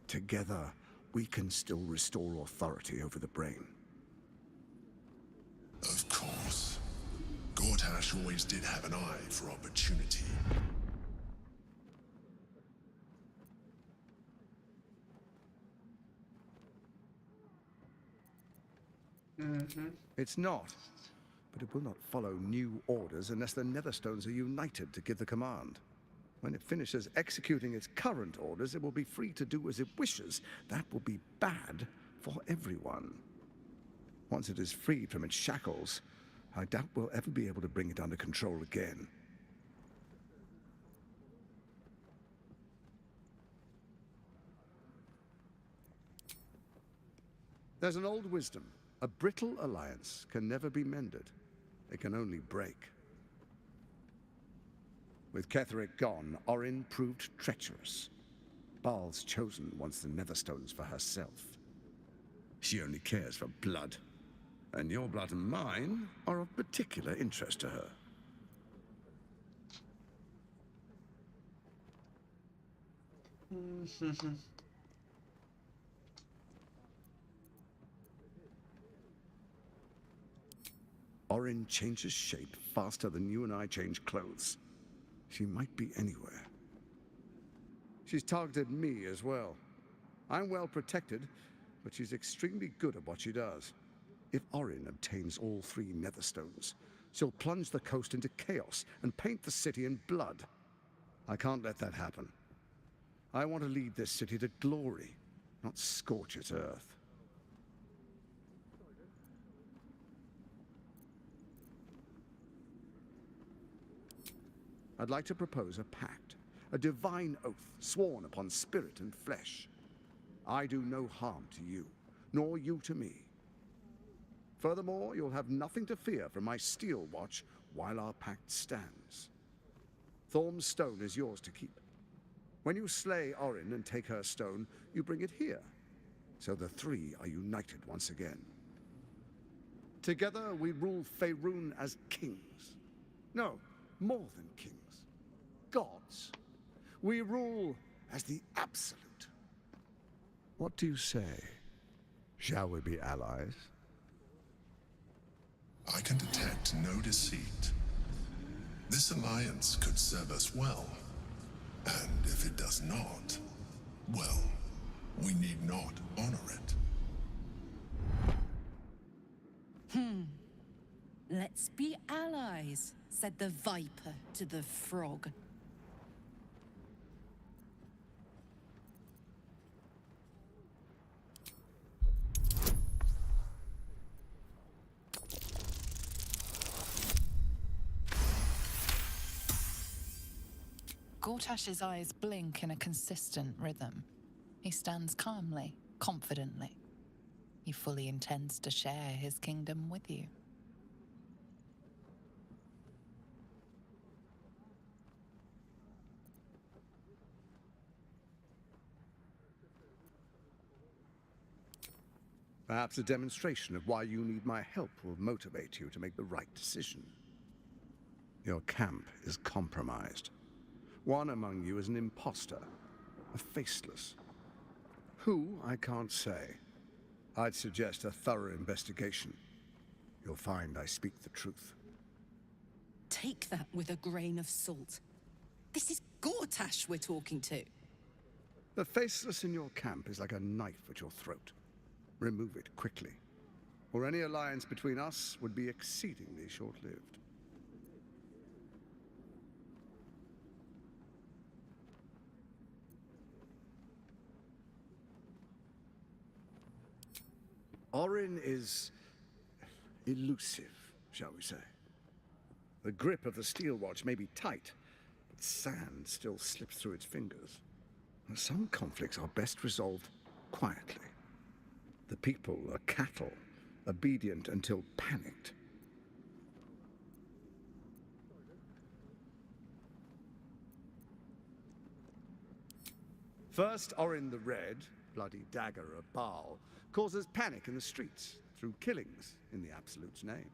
together we can still restore authority over the brain.
Of course. Gortash always did have an eye for opportunity.
It's not, but it will not follow new orders unless the Netherstones are united to give the command. When it finishes executing its current orders, it will be free to do as it wishes. That will be bad for everyone. Once it is freed from its shackles, I doubt we'll ever be able to bring it under control again. There's an old wisdom. A brittle alliance can never be mended. It can only break. With Ketheric gone, Orin proved treacherous. Baal's chosen wants the Netherstones for herself. She only cares for blood. And your blood and mine are of particular interest to her. Orin changes shape faster than you and I change clothes. She might be anywhere. She's targeted me as well. I'm well protected, but she's extremely good at what she does. If Orin obtains all 3 Netherstones, she'll plunge the coast into chaos and paint the city in blood. I can't let that happen. I want to lead this city to glory, not scorch its earth. I'd like to propose a pact, a divine oath sworn upon spirit and flesh. I do no harm to you, nor you to me. Furthermore, you'll have nothing to fear from my steel watch while our pact stands. Thorm's stone is yours to keep. When you slay Orin and take her stone, you bring it here, so the three are united once again. Together we rule Faerun as kings. No, more than kings. Gods. We rule as the Absolute. What do you say? Shall we be allies?
I can detect no deceit. This alliance could serve us well. And if it does not, well, we need not honor it.
Let's be allies, said the viper to the frog.
Gortash's eyes blink in a consistent rhythm. He stands calmly, confidently. He fully intends to share his kingdom with you.
Perhaps a demonstration of why you need my help will motivate you to make the right decision. Your camp is compromised. One among you is an imposter, a faceless. Who, I can't say. I'd suggest a thorough investigation. You'll find I speak the truth.
Take that with a grain of salt. This is Gortash we're talking to.
The faceless in your camp is like a knife at your throat. Remove it quickly, or any alliance between us would be exceedingly short-lived. Orin is elusive, shall we say. The grip of the steel watch may be tight, but sand still slips through its fingers. Some conflicts are best resolved quietly. The people are cattle, obedient until panicked. First, Orin the Red, bloody dagger of Baal, causes panic in the streets through killings in the Absolute's name.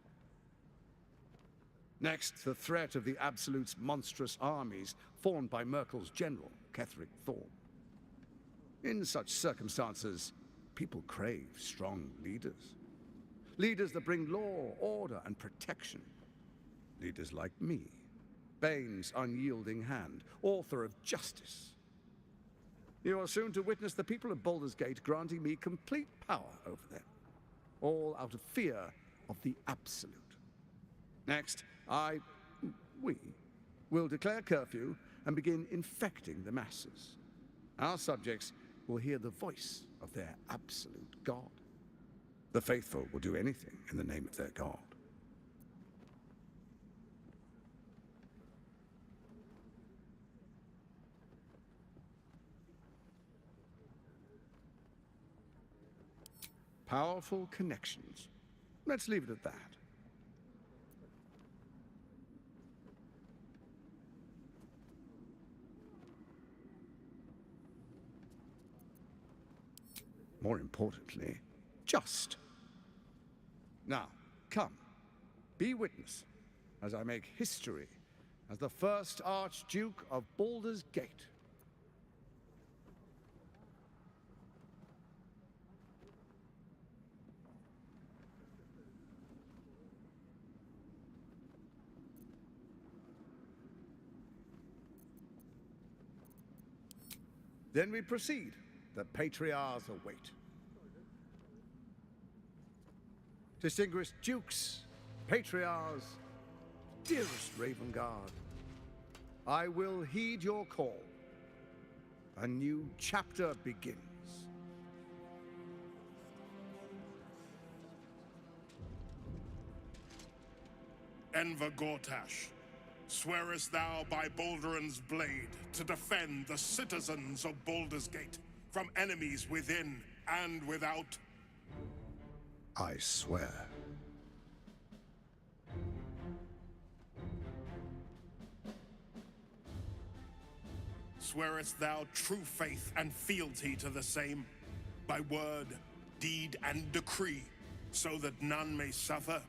Next, the threat of the Absolute's monstrous armies formed by Merkel's general, Ketheric Thorm. In such circumstances, people crave strong leaders. Leaders that bring law, order, and protection. Leaders like me, Bane's unyielding hand, author of justice. You are soon to witness the people of Baldur's Gate granting me complete power over them, all out of fear of the Absolute. Next, we will declare curfew and begin infecting the masses. Our subjects will hear the voice of their absolute God. The faithful will do anything in the name of their God. Powerful connections. Let's leave it at that. More importantly, just. Now, come, be witness as I make history as the first Archduke of Baldur's Gate. Then we proceed. The patriarchs await. Distinguished dukes, patriarchs, dearest Ravengard, I will heed your call. A new chapter begins.
Enver Gortash, swearest thou by Balduran's blade to defend the citizens of Baldur's Gate from enemies within and without?
I swear.
swearest thou true faith and fealty to the same, by word, deed, and decree, so that none may suffer?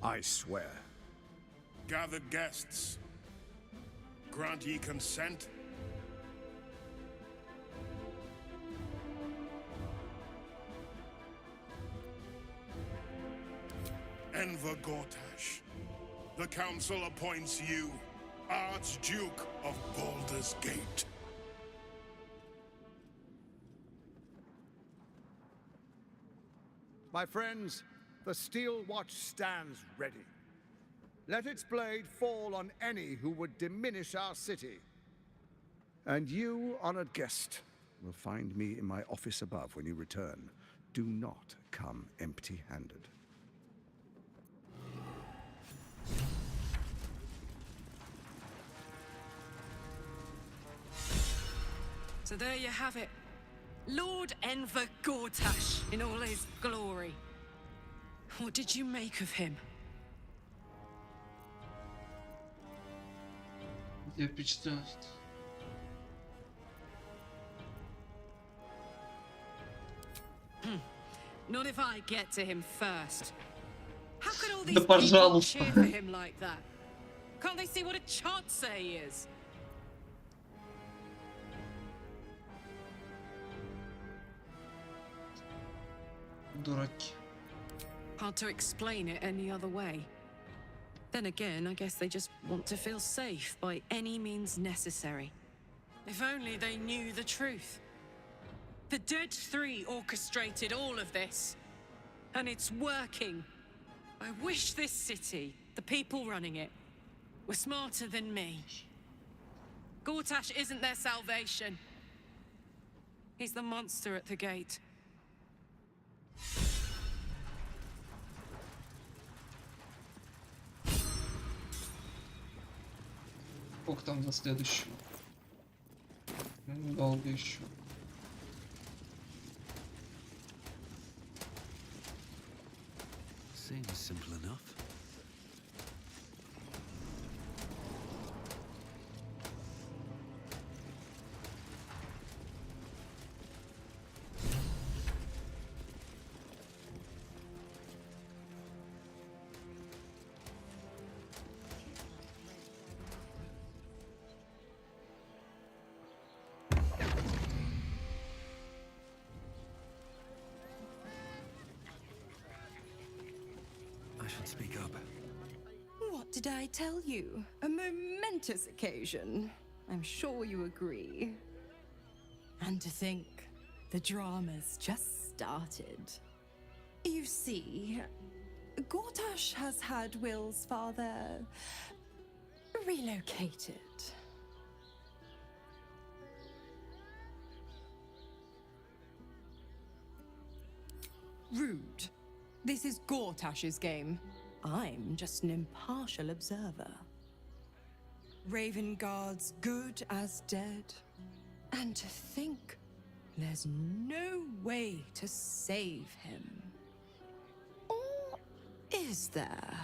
I swear.
Gathered guests, grant ye consent? Enver Gortash, the council appoints you Archduke of Baldur's Gate.
My friends, the steel watch stands ready. Let its blade fall on any who would diminish our city. And you, honored guest, will find me in my office above when you return. Do not come empty-handed.
So there you have it. Lord Enver Gortash in all his glory. What did you make of him?
Я впечатлен.
Not if I get to him first. How could all these
Да
people
пожалуйста.
cheer for him like that? Can't they see what a chancer he is?
Дураки.
Hard to explain it any other way. Then again, I guess they just want to feel safe by any means necessary. If only they knew the truth. The Dead Three orchestrated all of this. And it's working. I wish this city, the people running it, were smarter than me. Gortash isn't their salvation. He's the monster at the gate.
Сколько там до следующего? Долго еще.
Seems simple enough. I should speak up.
What did I tell you? A momentous occasion. I'm sure you agree. And to think, the drama's just started. You see, Gortash has had Will's father relocated. Rude. This is Gortash's game. I'm just an impartial observer. Ravengard's good as dead. And to think, there's no way to save him. Or is there?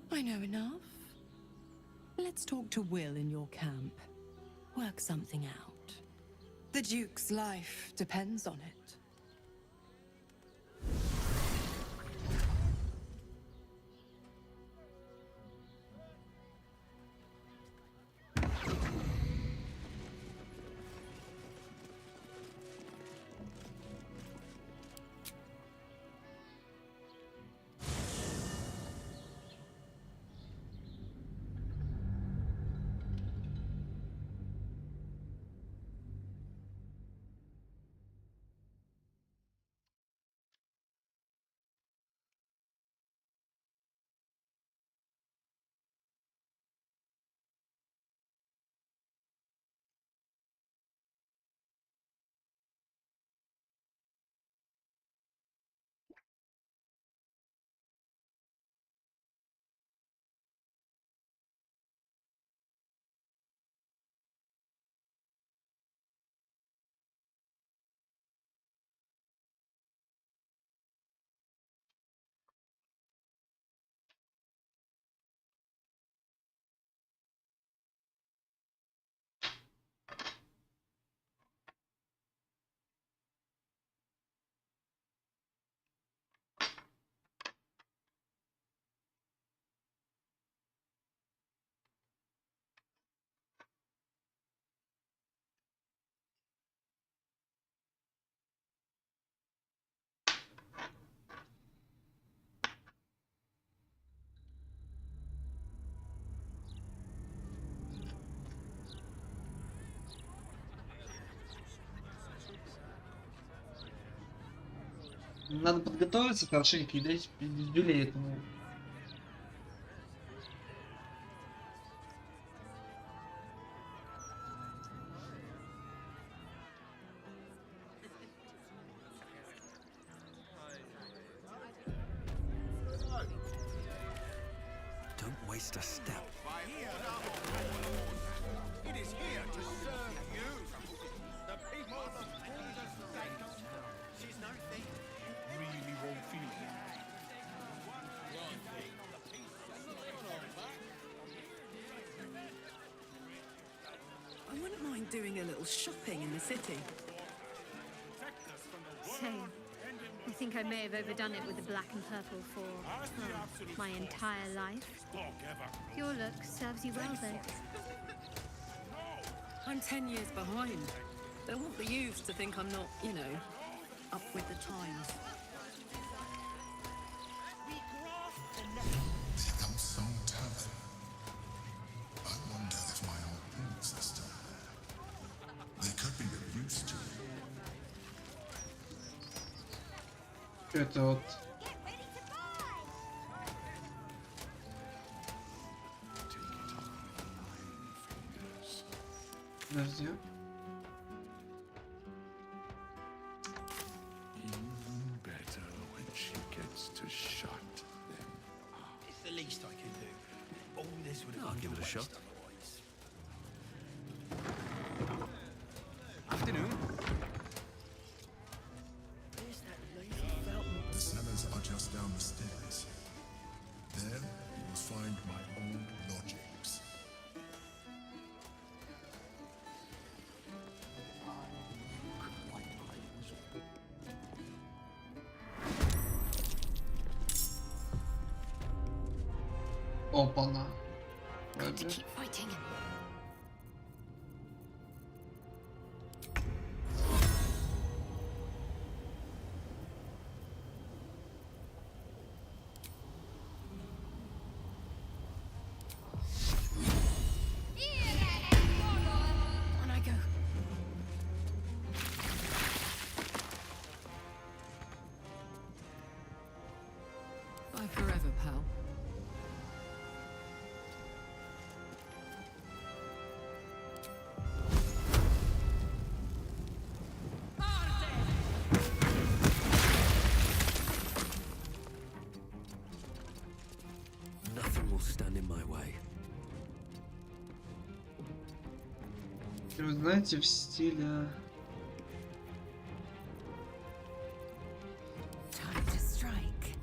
I know enough. Let's talk to Will in your camp. Work something out. The Duke's life depends on it.
Надо подготовиться хорошенько и дать пиздюлей этому.
Don't waste a step.
It is here to serve you. The people of Baldur's Gate. She's no thief. Really won't feel it.
I wouldn't mind doing a little shopping in the city.
Same. I think I may have overdone it with the black and purple for my entire life. Your look serves you well, though.
I'm 10 years behind. Don't want the youths to think I'm not, you know, up with the times.
The Unsung Tavern. I wonder if my old point system. They could be of use to me.
Это вот. Подожди.
Even better when she gets to shut them.
It's the least I can do. All this would have
I'll
gone
give
to
it a shot.
waste otherwise. Afternoon. There's that lazy fountain.
The cellars are just down the stairs. There you will find my old lodgings.
Опа-на.
Got to keep fighting. On I go.
Bye forever, pal.
Nothing will stand in my way.
Вы знаете, в стиле...
Time to strike.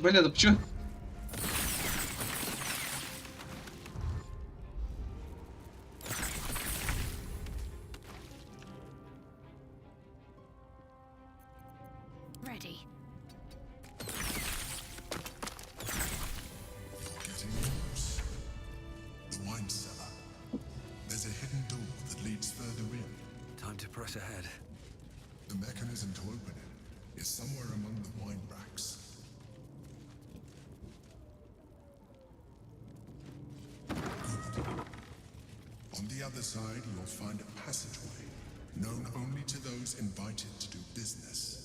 Бля, да почему?
Ready.
Getting close. The wine cellar. There's a hidden door that leads further in.
Time to press ahead.
The mechanism to open it is somewhere among the wine racks. Good. On the other side, you'll find a passageway, known only to those invited to do business.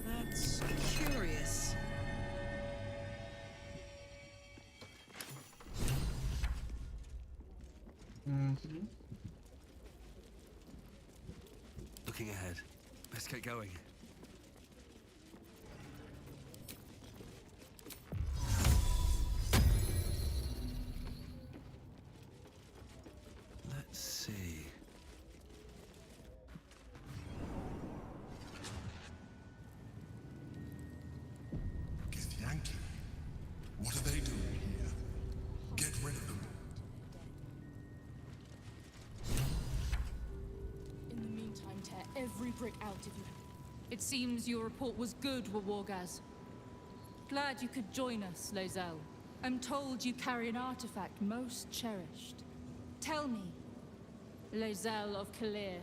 That's curious.
Looking ahead. Best get going. Let's see.
Yankee. What are they doing here? Get rid of them.
brick out of you. It seems your report was good, Wawargaz. Glad you could join us, Lozel. I'm told you carry an artifact most cherished. Tell me, Lozel of Kalir,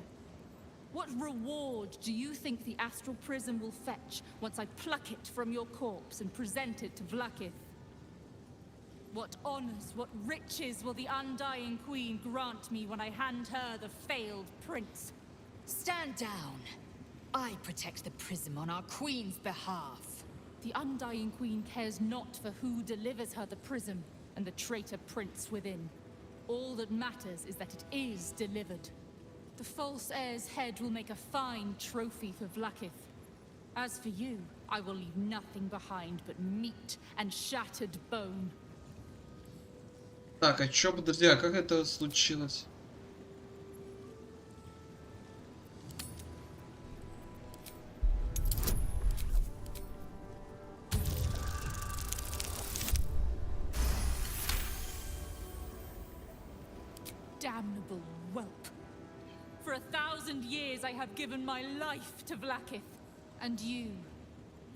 what reward do you think the astral prism will fetch once I pluck it from your corpse and present it to Vlakith? What honors, what riches will the Undying Queen grant me when I hand her the failed prince?
Stand down. I protect the prism on our queen's behalf.
The Undying Queen cares not for who delivers her the prism and the traitor prince within. All that matters is that it is delivered. The false heir's head will make a fine trophy for Vlakith. As for you, I will leave nothing behind but meat and shattered bone.
Так, а чё, подожди, а как это случилось?
Damnable whelp. For 1,000 years I have given my life to Vlakith. And you,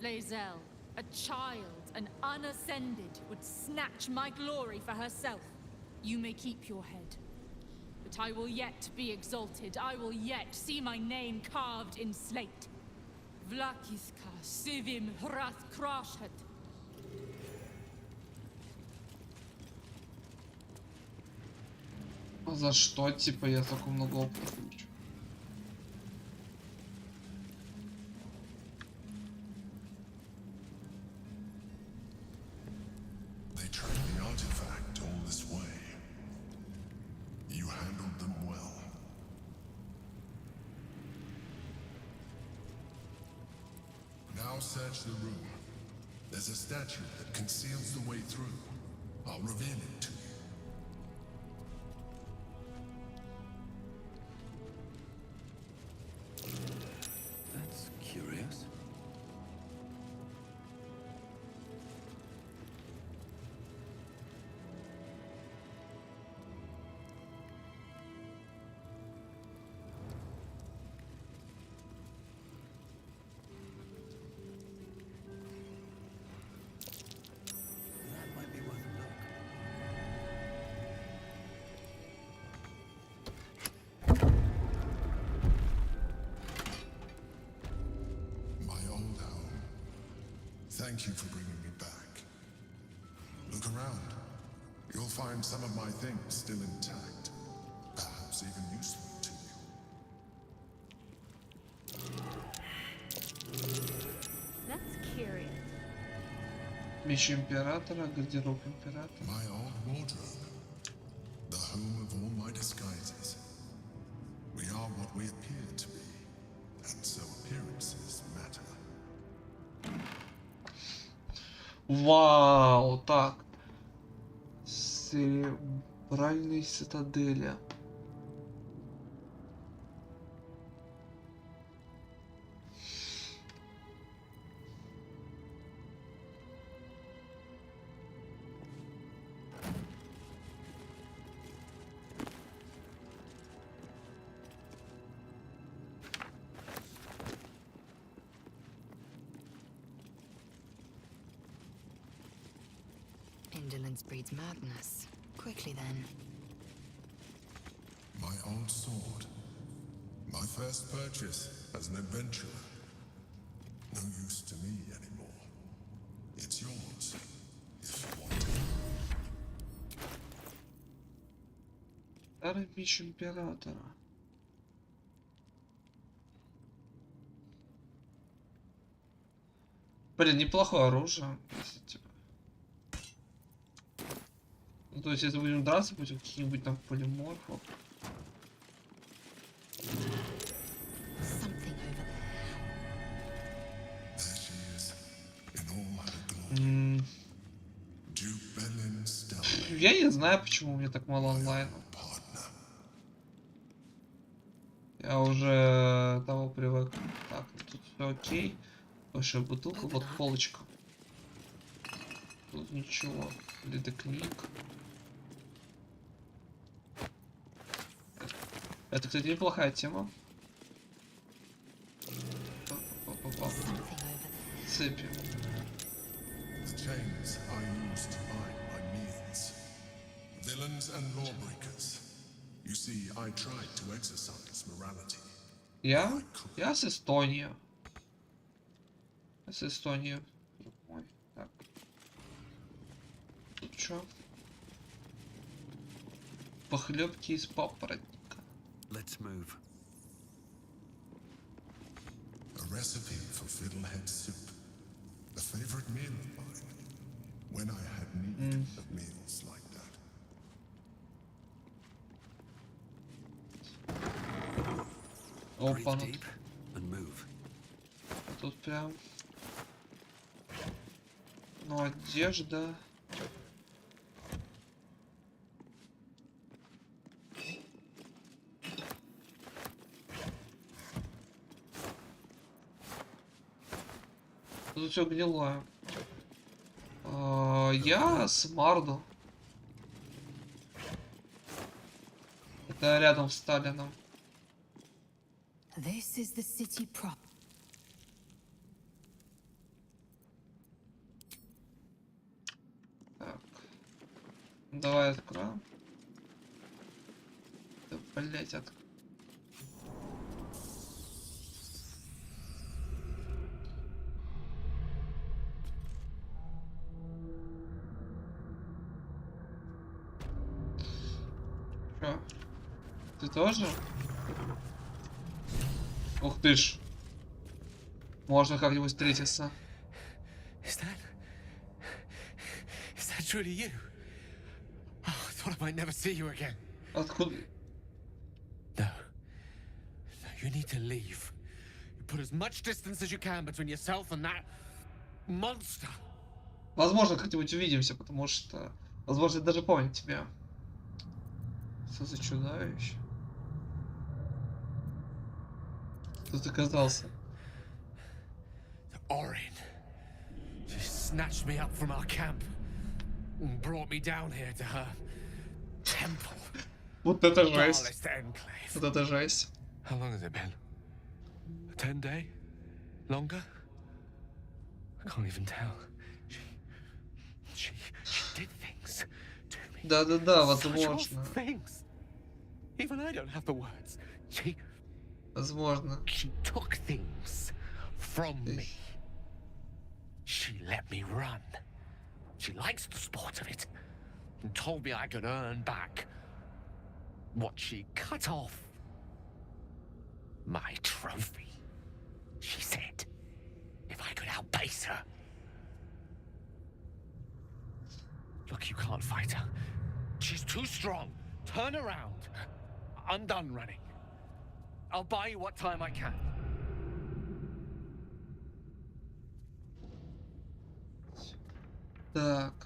Lozel, a child, an unascended, would snatch my glory for herself. You may keep your head. But I will yet be exalted. I will yet see my name carved in slate. Vlakithka sivim hrath krashet.
А за что, типа, я так много опыта получу?
They trained the artifact all this way. You handled them well. Now search the room. There's a statue that conceals the way through. I'll reveal it to you.
That's curious. That might be worth a look.
My old home. Thank you for bringing me back. Look around. You'll find some of my things still intact. Perhaps even useful to you.
That's curious.
Меч императора, гардероб императора.
My old wardrobe. The home of all my disguises. We are what we appear to be. And so appearances matter.
Вау, так. Церебральные цитадели.
Indolence breeds madness. Quickly then.
My old sword. My first purchase as an adventurer. No use to me anymore. It's yours, if you want it.
Старый меч императора. Блин, неплохое оружие, если типа. Ну, то есть, если будем драться против каких-нибудь там полиморфов.
Something over
There she is, in all her glory.
Я не знаю, почему у меня так мало онлайна. Я уже того привык. Так, тут все окей. Большая бутылка, вот полочка. Тут ничего. Где-то книг. Это, кстати, неплохая тема. цепи.
The chains I use to bind my means. Villains and lawbreakers. You see, I tried to exercise morality.
Я с Эстонии. С Эстонии. Ой, так. Тут что? Похлебки из папоротника.
Let's move.
A recipe for fiddlehead soup. A favorite meal of mine. When I had need of meals like that.
Опа,
Breathe deep and move.
тут прям. Ну, одежда. Тут все гнилое. Я с Марду. Это рядом с Сталином.
This is the city prop.
Так. Давай откроем. Да, блять, Чё? Ты тоже? Ух ты ж. Можно как-нибудь встретиться.
Is that truly you? Oh, I thought I might never see you again.
Откуда?
No, you need to leave. You put as much distance as you can between yourself and that monster.
Возможно, как-нибудь увидимся, потому что, возможно, я даже помню тебя. Что за чудовище? Тут оказался.
Orin. She snatched me up from our camp and brought me down here to her temple.
Вот это жесть.
Darlest enclave.
Вот это жесть.
How long has it been? A 10-day? Longer? I can't even tell. She did things to me.
Да-да-да,
Such
возможно.
awful things. Even I don't have the words.
Возможно.
She took things from me. She let me run. She likes the sport of it. And told me I could earn back what she cut off. My trophy. She said, if I could outpace her. Look, you can't fight her. She's too strong. Turn around. I'm done running. I'll buy you what time I can.
Так.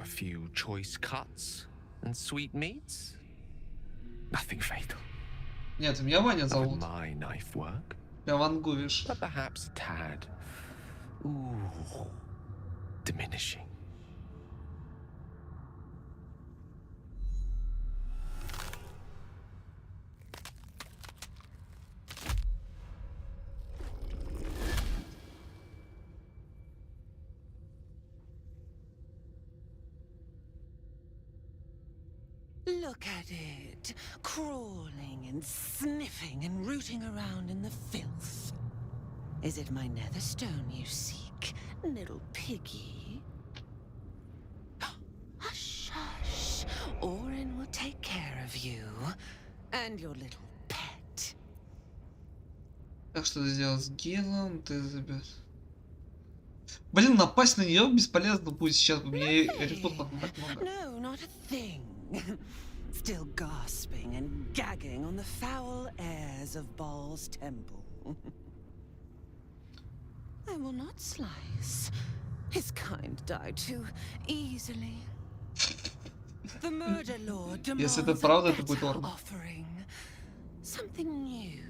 A few choice cuts and sweet meats. Nothing fatal.
Нет, меня Ваня зовут.
My knife work.
Я вангувишь.
But perhaps a tad. Ooh. Diminishing.
Look at it, crawling and sniffing and rooting around in the filth. Is it my netherstone you seek, little piggy? Hush, hush. Orin will take care of you and your little pet.
Так что сделать с Гилом, ты забер. Блин, напасть на нее бесполезно будет сейчас, у меня ресурсов так много.
No, not a thing. Still gasping and gagging on the foul airs of Baal's temple. I will not slice. His kind died too easily. The murder lord demands
Если это правда, это будет норм.
offering. Something new,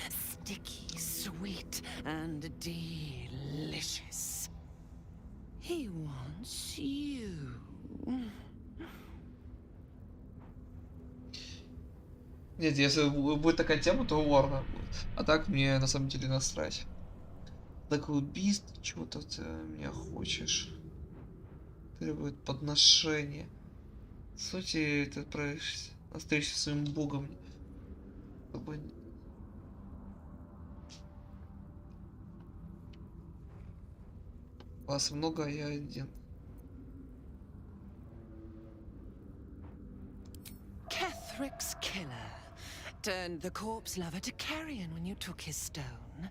sticky, sweet, and delicious. He wants you.
Нет, если будет такая тема, то ворно будет. А так мне на самом деле насрать. Такое убийство, чего-то ты меня хочешь. Требует подношения. В сути, ты отправишься на встречу с своим богом. Чтобы... Вас много, а я один.
Kethric's killer turned the corpse lover to carrion when you took his stone.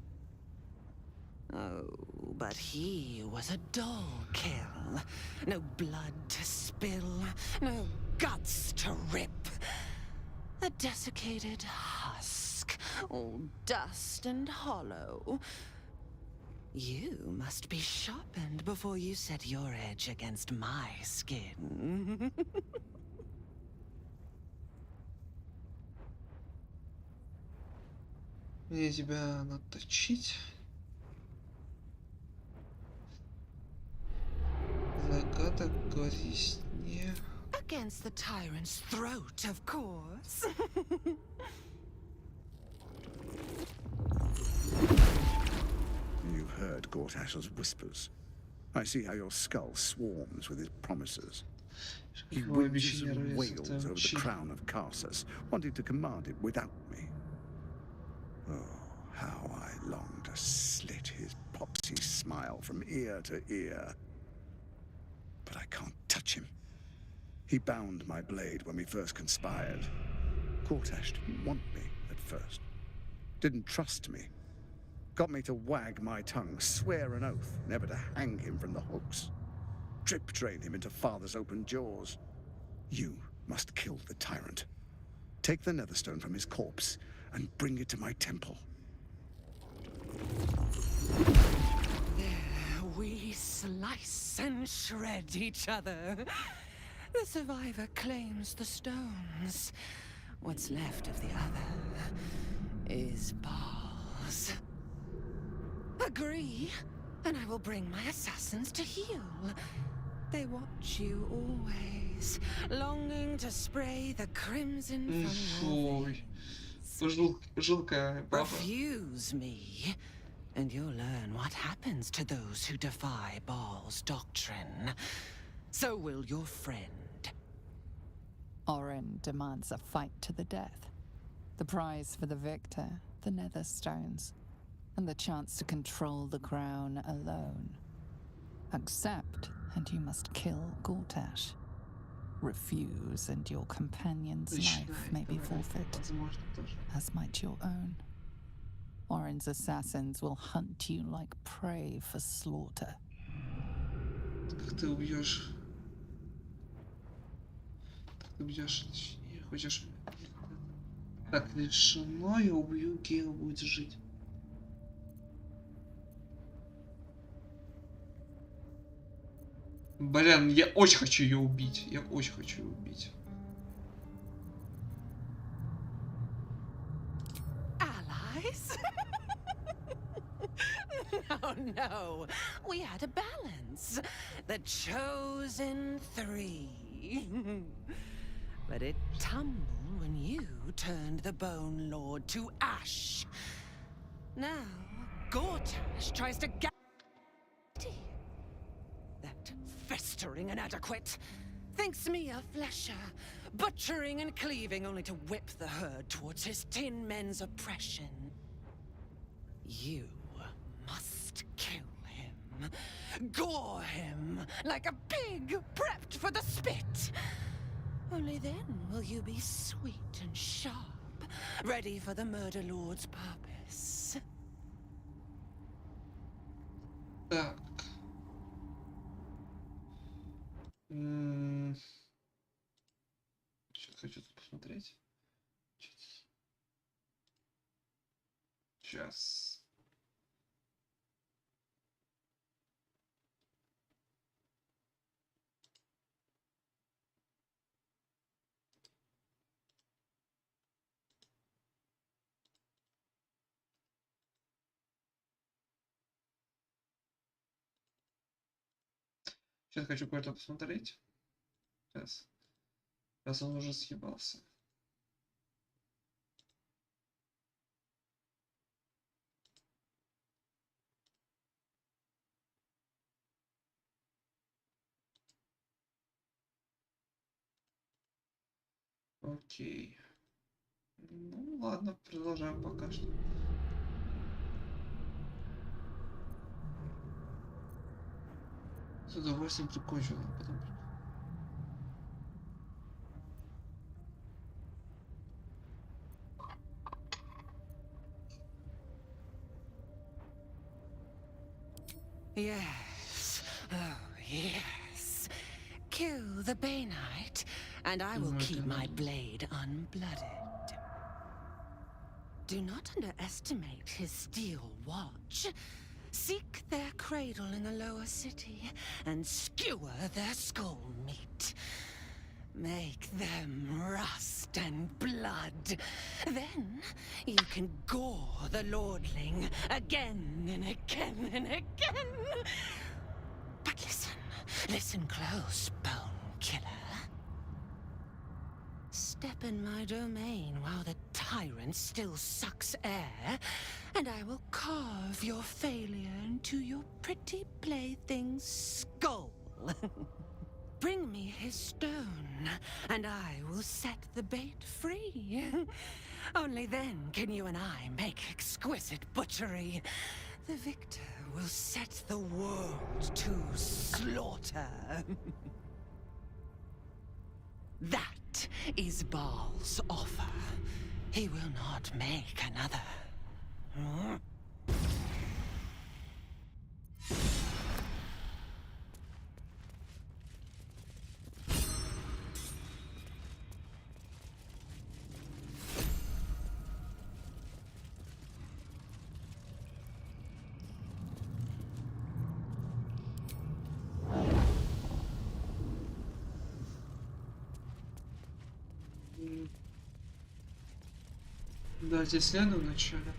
Oh, but he was a dull kill. No blood to spill, no guts to rip. A desiccated husk, all dust and hollow. You must be sharpened before you set your edge against my skin.
Мне тебя наточить. Загадок говори сне.
Against the tyrant's throat, of course.
You've heard Gortash's whispers. I see how your skull swarms with his promises. He whinges and wails over the crown of Karsus, wanting to command it without me. Oh, how I long to slit his popsy smile from ear to ear. But I can't touch him. He bound my blade when we first conspired. Gortash didn't want me at first. Didn't trust me. Got me to wag my tongue, swear an oath never to hang him from the hooks. Drip drain him into father's open jaws. You must kill the tyrant. Take the netherstone from his corpse and bring it to my temple.
There we slice and shred each other. The survivor claims the stones. What's left of the other is balls. Agree, and I will bring my assassins to heal. They watch you always, longing to spray the crimson from your veins. Refuse me, and you'll learn what happens to those who defy Baal's doctrine. So will your friend.
Orin demands a fight to the death. The prize for the victor, the Netherstones, and the chance to control the crown alone. Accept, and you must kill Gortash. Refuse, and your companion's life may be forfeit, as might your own. Orin's assassins will hunt you like prey for slaughter.
Как ты убьешь? Ты убьешь, хочешь? Так решено, я убью, Кейл будет жить. Блин, я очень хочу ее убить. Я очень хочу ее убить.
Allies? No, no. We had a balance. The chosen three. But it tumbled when you turned the Bone Lord to ash. Now, Gortash tries to get that festering inadequate. Thinks me a flesher, butchering and cleaving only to whip the herd towards his tin men's oppression. You must kill him. Gore him like a pig prepped for the spit. Only then will you be sweet and sharp, ready for the Murder Lord's purpose.
Так. Что-то хочу тут посмотреть. Сейчас. Сейчас хочу кое-что посмотреть. Сейчас. Сейчас он уже съебался. Окей. Ну ладно, продолжаем пока что. С удовольствием прикончил, а потом...
Yes. Oh, yes. Kill the Bay Knight, and I will keep my blade unblooded. Do not underestimate his steel watch. Seek their cradle in the lower city and skewer their skull meat. Make them rust and blood. Then you can gore the lordling again and again and again. But listen close, bone killer. Step in my domain while the tyrant still sucks air, and I will carve your failure into your pretty plaything's skull. Bring me his stone, and I will set the bait free. Only then can you and I make exquisite butchery. The victor will set the world to slaughter. That is Baal's offer. He will not make another.
Давайте исследуем вначале.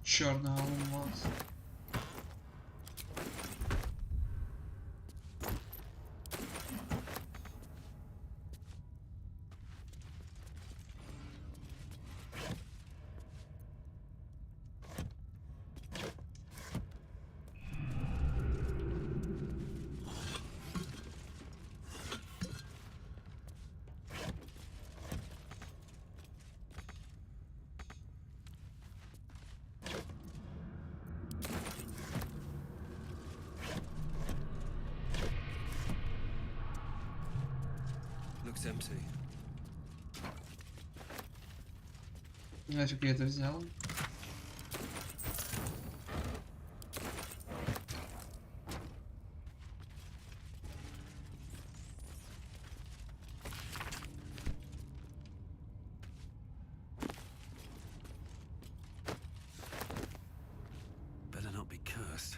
Черный алмаз.
Looks empty.
Нафиг я это взял?
Better not be cursed.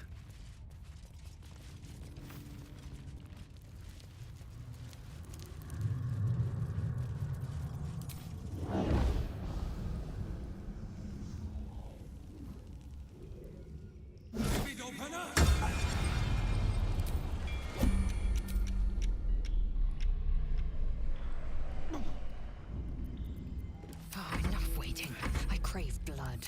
Oh, enough waiting. I crave blood.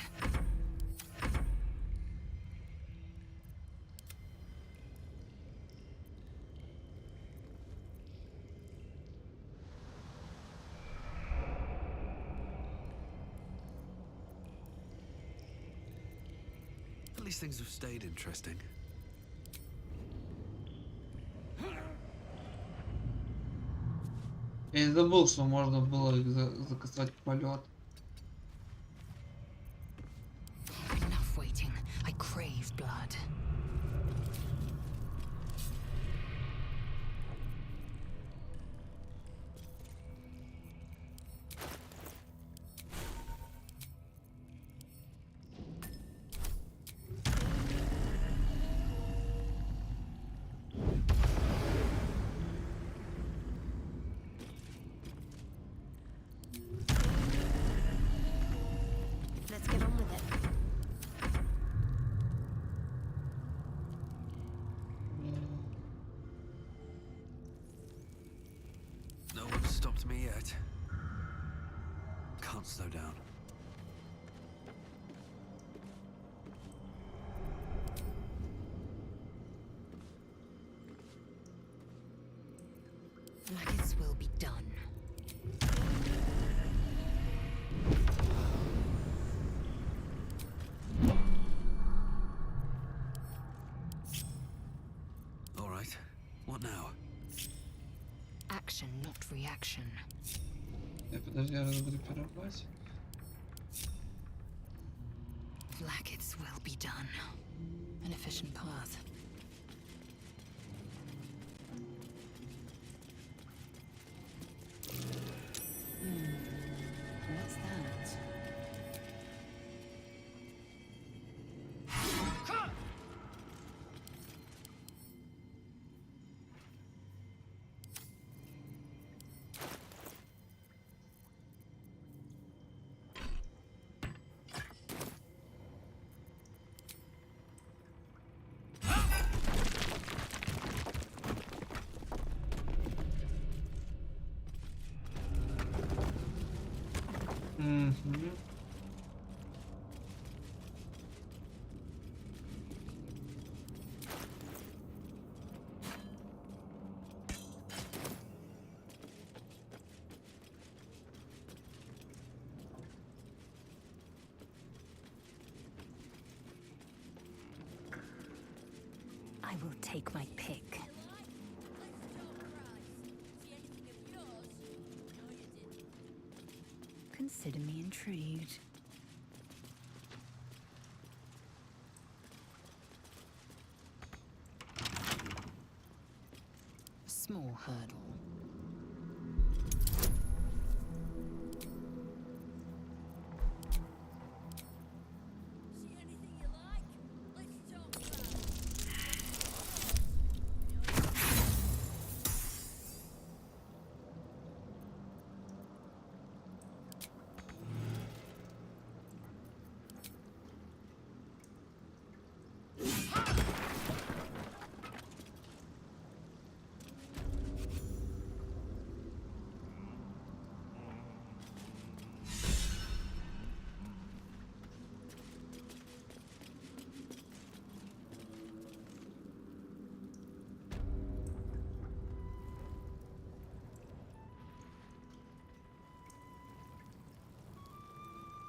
At least things have stayed interesting.
Я не забыл, что можно было их заказать полет.
Enough waiting. I crave blood.
Let's get on with it.
No one's stopped me yet. Can't slow down.
Blackets will be done.
All right. What now?
Action, not reaction.
Подожди, я буду перервать.
Blackets will be done. An efficient path.
What's that?
Mm-hmm.
I will take my pick. Consider me intrigued.
A small hurdle.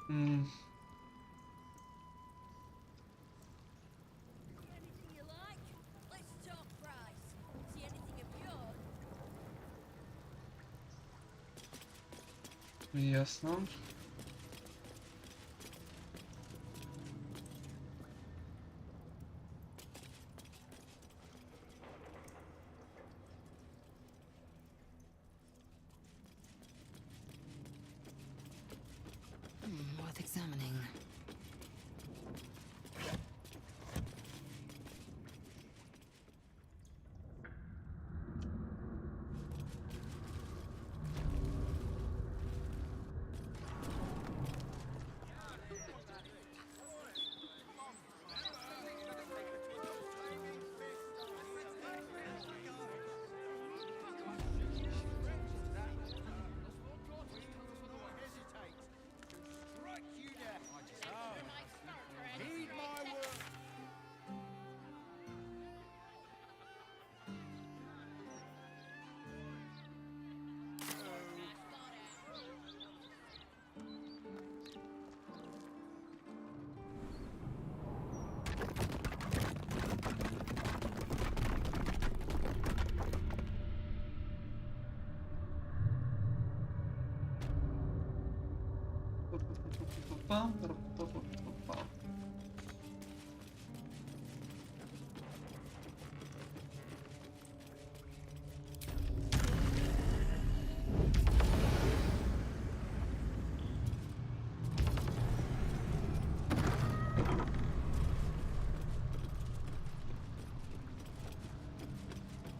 Mm. Ясно.
Worth examining.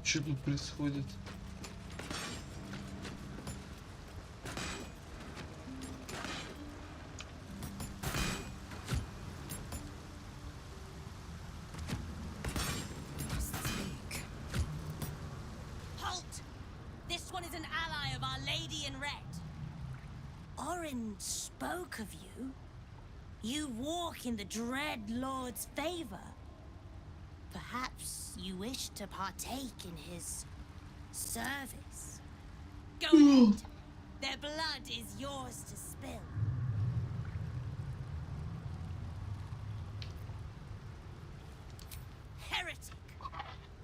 Что тут происходит?
Halt! This one is an ally of Our Lady in Red. Orin spoke of you. You walk in the Dread Lord's favor. Perhaps you wish to partake in his service. Go ahead. Their blood is yours to spill. Heretic!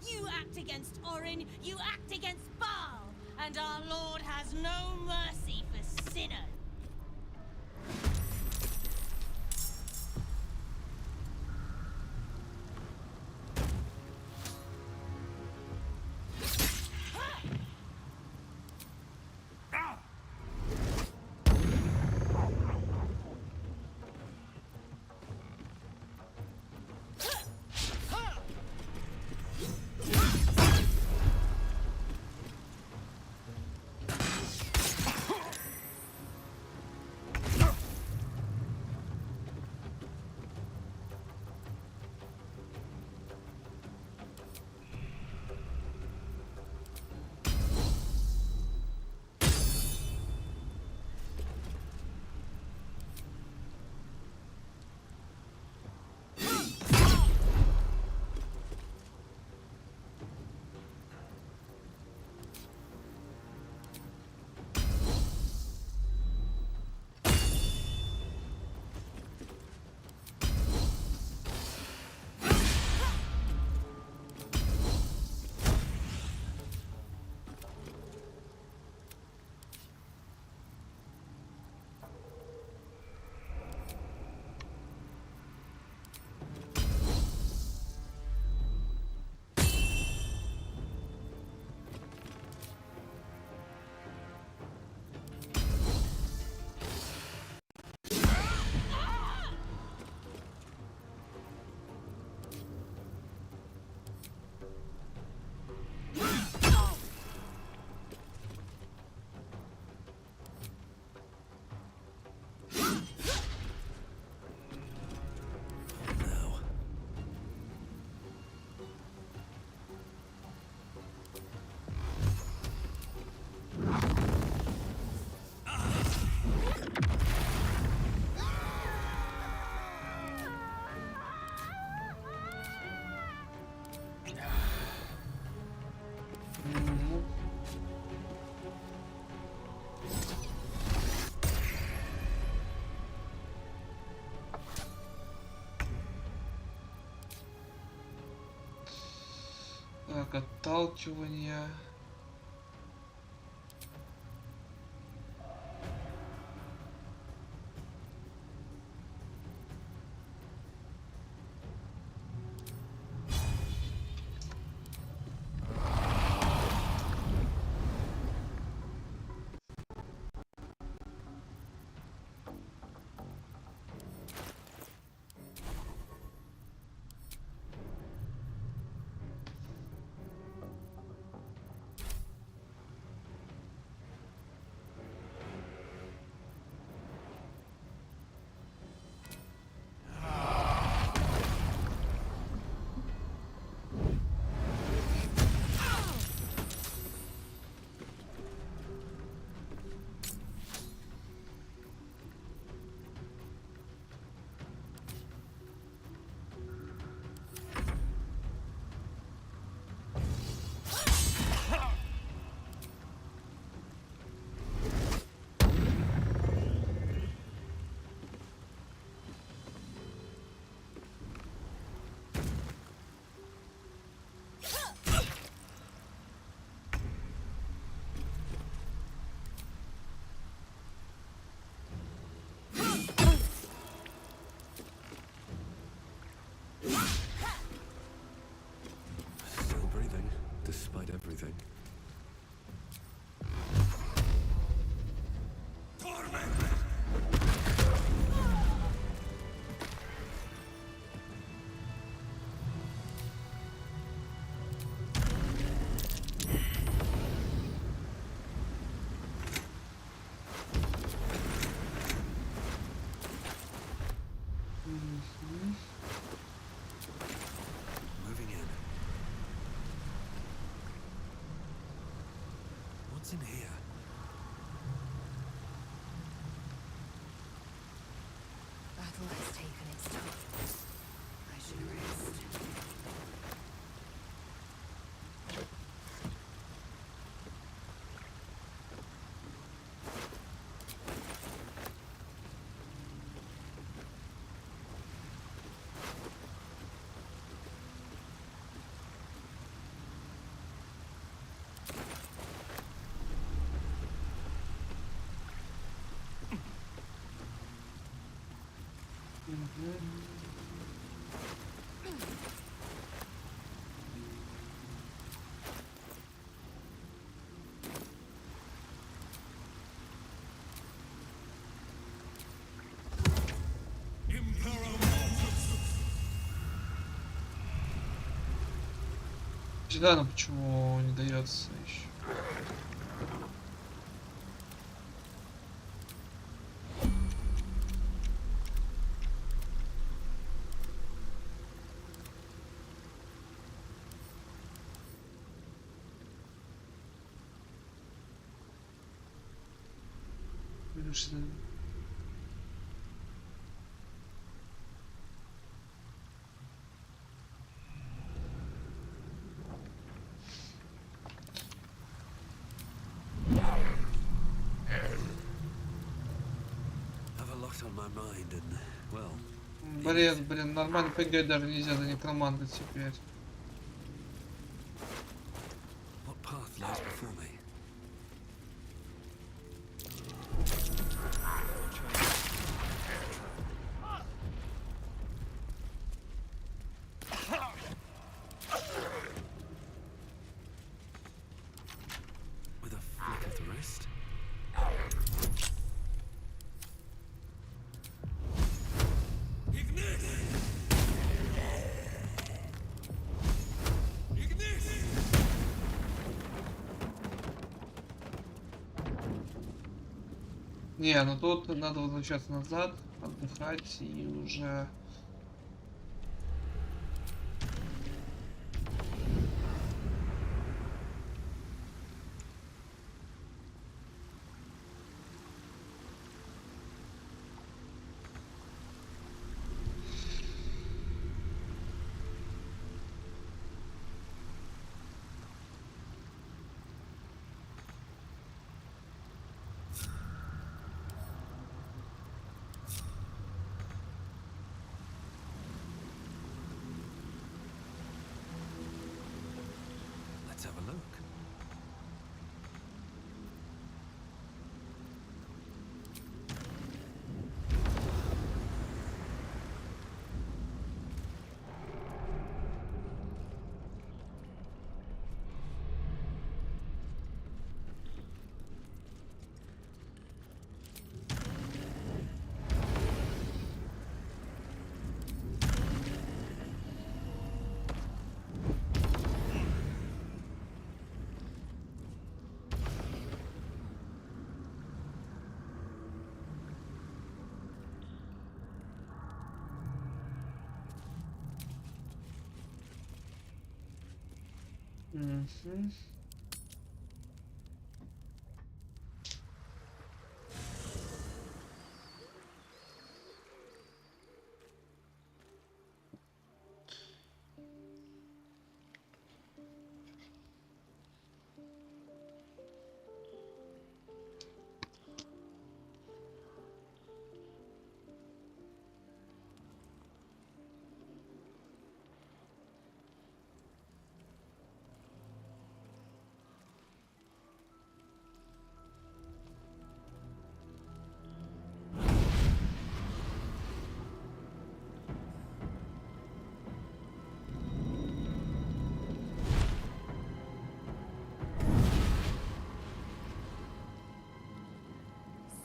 You act against Orin, you act against Baal, and our Lord has no mercy for sinners.
Так, отталкивание.
despite everything. Moving in. What's in here?
Battle has taken its toll. I should rest.
Всегда, но почему не дается еще? Блин, нормально поиграть даже нельзя за Некроманта теперь. Не, ну тут надо возвращаться назад, отдыхать и уже...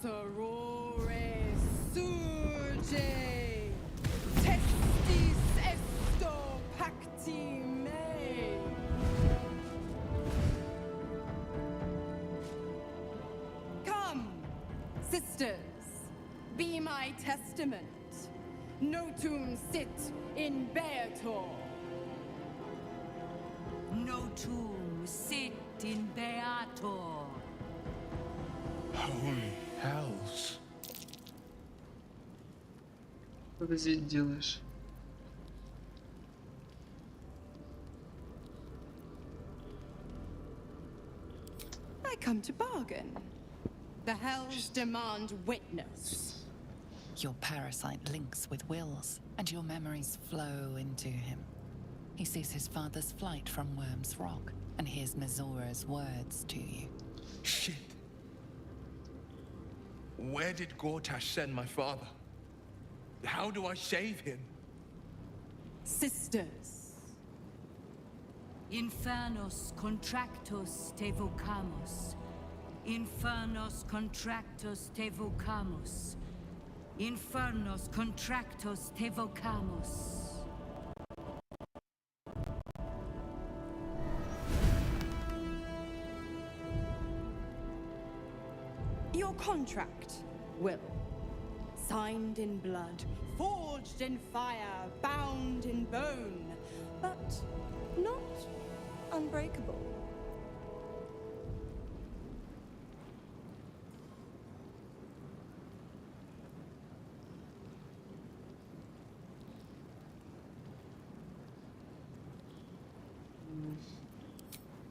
Sorore surge, testis esto pacti me. Come, sisters, be my testament. Notum sit in Beator.
Notum sit in Beator.
Holy hells.
Что ты здесь делаешь?
I come to bargain. The hells demand witness.
Your parasite links with Will's, and your memories flow into him. He sees his father's flight from Worm's Rock, and hears Mizora's words to you.
Shit. Where did Gortash send my father? How do I save him?
Sisters.
Infernos contractos te vocamos. Infernos contractos te vocamos. Infernos contractos te vocamos.
Your contract, Will. Signed in blood, forged in fire, bound in bone, but not unbreakable.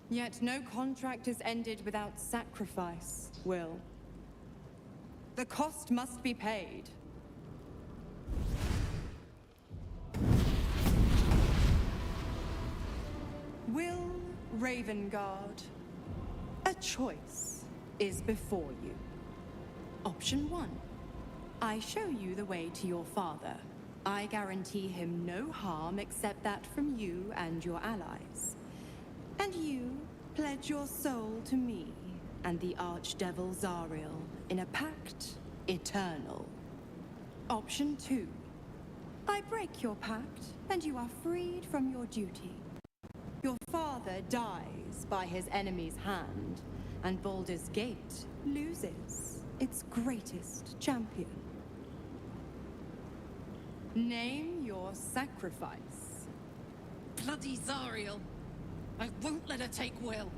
Yet no contract is ended without sacrifice, Will. The cost must be paid. Will Ravengard, a choice is before you. Option 1. I show you the way to your father. I guarantee him no harm except that from you and your allies. And you pledge your soul to me and the archdevil Zariel in a pact eternal. Option 2. I break your pact and you are freed from your duty. Your father dies by his enemy's hand, and Baldur's Gate loses its greatest champion. Name your sacrifice.
Bloody Zariel. I won't let her take Will.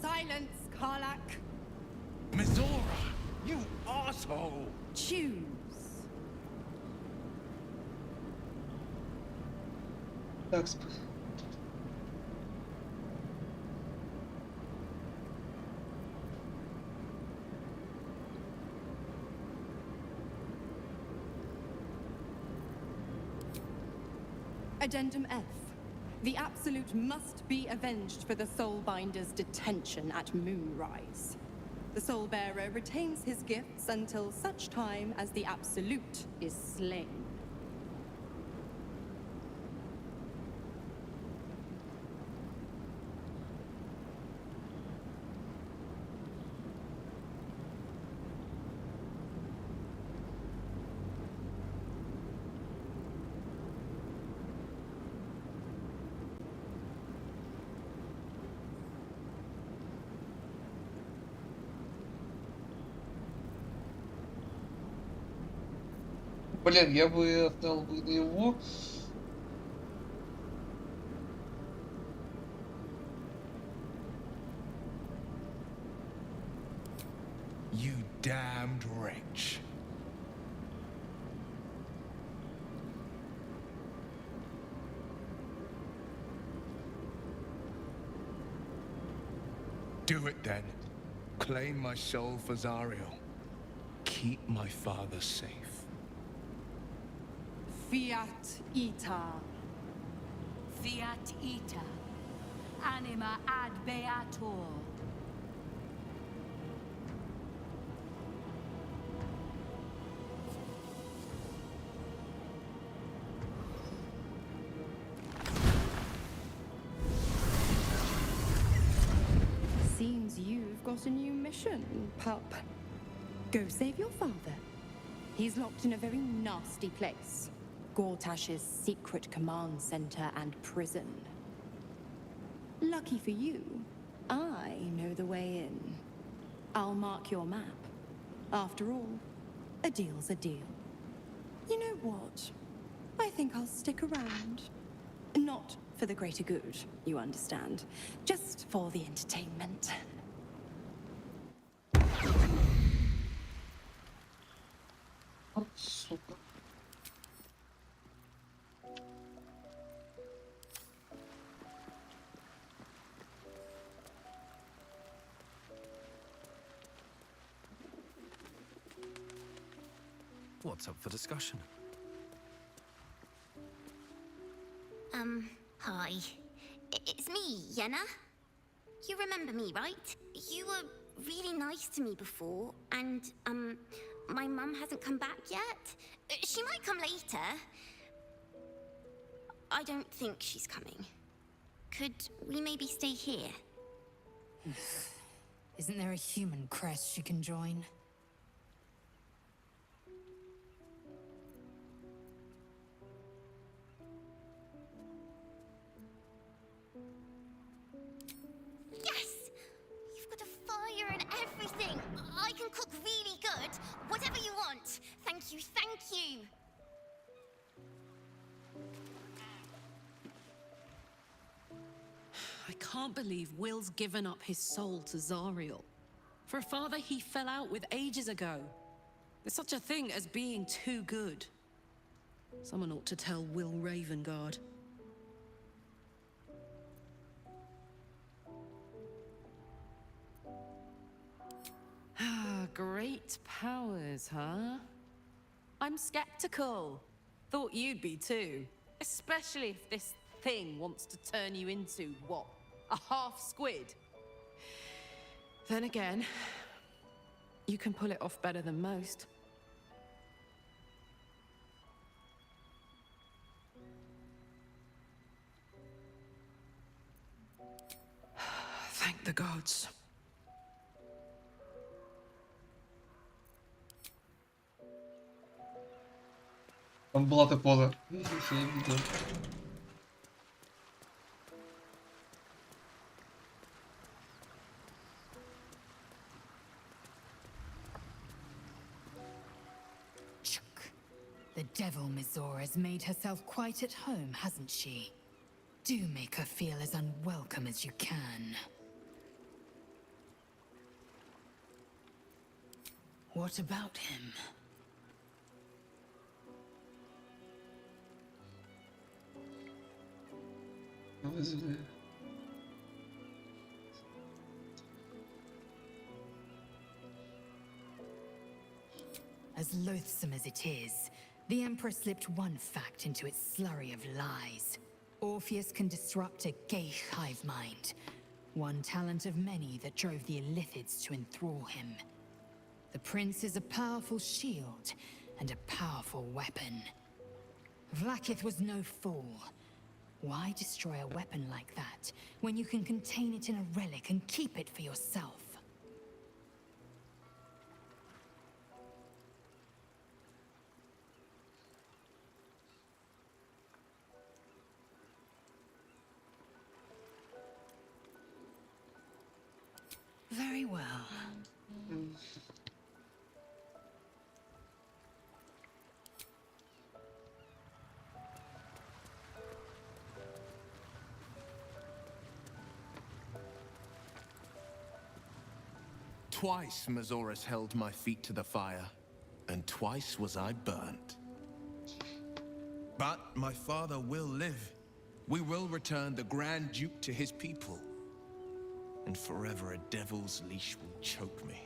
Silence, Karlak.
Mizora, you asshole!
Choose.
Так,
Addendum F. The Absolute must be avenged for the Soulbinder's detention at Moonrise. The Soulbearer retains his gifts until such time as the Absolute is slain.
Блин, я бы отдал бы на его.
You damned wretch. Do it then. Claim my soul for Zariel. Keep my father safe.
Fiat Ita.
Fiat ita. Anima ad beator.
Seems you've got a new mission, pup. Go save your father. He's locked in a very nasty place. Gortash's secret command center and prison. Lucky for you, I know the way in. I'll mark your map. After all, a deal's a deal. You know what? I think I'll stick around. Not for the greater good, you understand. Just for the entertainment.
Сука.
What's up for discussion?
Hi. It's me, Yenna. You remember me, right? You were really nice to me before, and, my mum hasn't come back yet. She might come later. I don't think she's coming. Could we maybe stay here?
Isn't there a human crest she can join?
Yes! You've got a fire and everything. I can cook really good. Whatever you want. Thank you, thank you.
I can't believe Will's given up his soul to Zariel. For a father he fell out with ages ago. There's such a thing as being too good. Someone ought to tell Will Ravengard. Ah, great powers, huh? I'm skeptical. Thought you'd be too. Especially if this thing wants to turn you into, what, a half squid? Then again, you can pull it off better than most. Thank the gods.
Там была та поза. Я видел.
The devil Mizora has made herself quite at home, hasn't she? Do make her feel as unwelcome as you can. What about him? As loathsome as it is, the Emperor slipped one fact into its slurry of lies. Orpheus can disrupt a gay hive mind. One talent of many that drove the Illithids to enthrall him. The Prince is a powerful shield and a powerful weapon. Vlaakith was no fool. Why destroy a weapon like that when you can contain it in a relic and keep it for yourself? Very well.
Twice Mazoras held my feet to the fire, and twice was I burnt. But my father will live. We will return the Grand Duke to his people. And forever a devil's leash will choke me.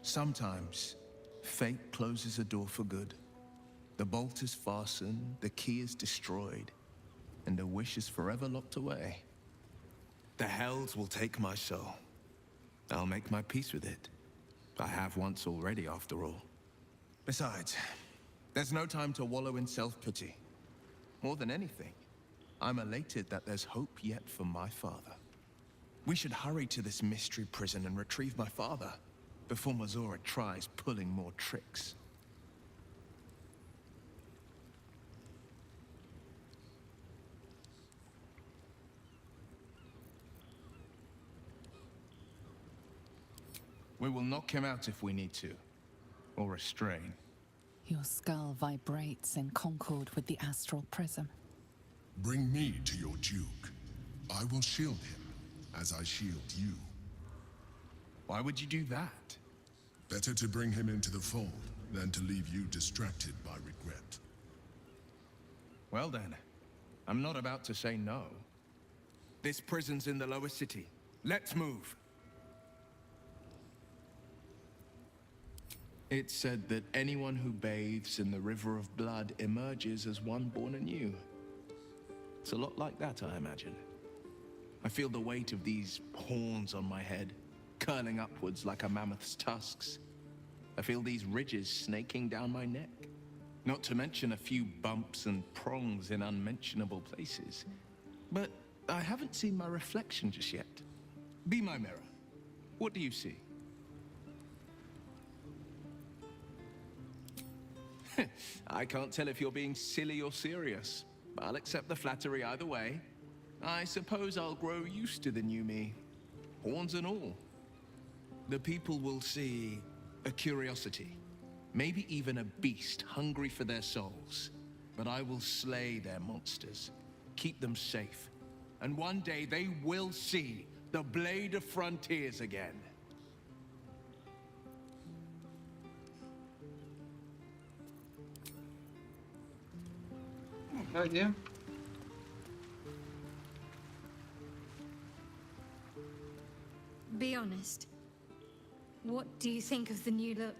Sometimes, fate closes a door for good. The bolt is fastened, the key is destroyed, and a wish is forever locked away. The hells will take my soul. I'll make my peace with it. I have once already, after all. Besides, there's no time to wallow in self-pity. More than anything, I'm elated that there's hope yet for my father. We should hurry to this mystery prison and retrieve my father before Mazora tries pulling more tricks. We will knock him out if we need to, or restrain.
Your skull vibrates in concord with the astral prism.
Bring me to your Duke. I will shield him, as I shield you.
Why would you do that?
Better to bring him into the fold than to leave you distracted by regret.
Well then, I'm not about to say no. This prison's in the lower city. Let's move.
It's said that anyone who bathes in the river of blood emerges as one born anew. It's a lot like that, I imagine. I feel the weight of these horns on my head, curling upwards like a mammoth's tusks. I feel these ridges snaking down my neck. Not to mention a few bumps and prongs in unmentionable places. But I haven't seen my reflection just yet. Be my mirror. What do you see? I can't tell if you're being silly or serious. I'll accept the flattery either way. I suppose I'll grow used to the new me, horns and all. The people will see a curiosity, maybe even a beast hungry for their souls. But I will slay their monsters, keep them safe, and one day they will see the Blade of Frontiers again.
Idea.
Be honest. What do you think of the new look?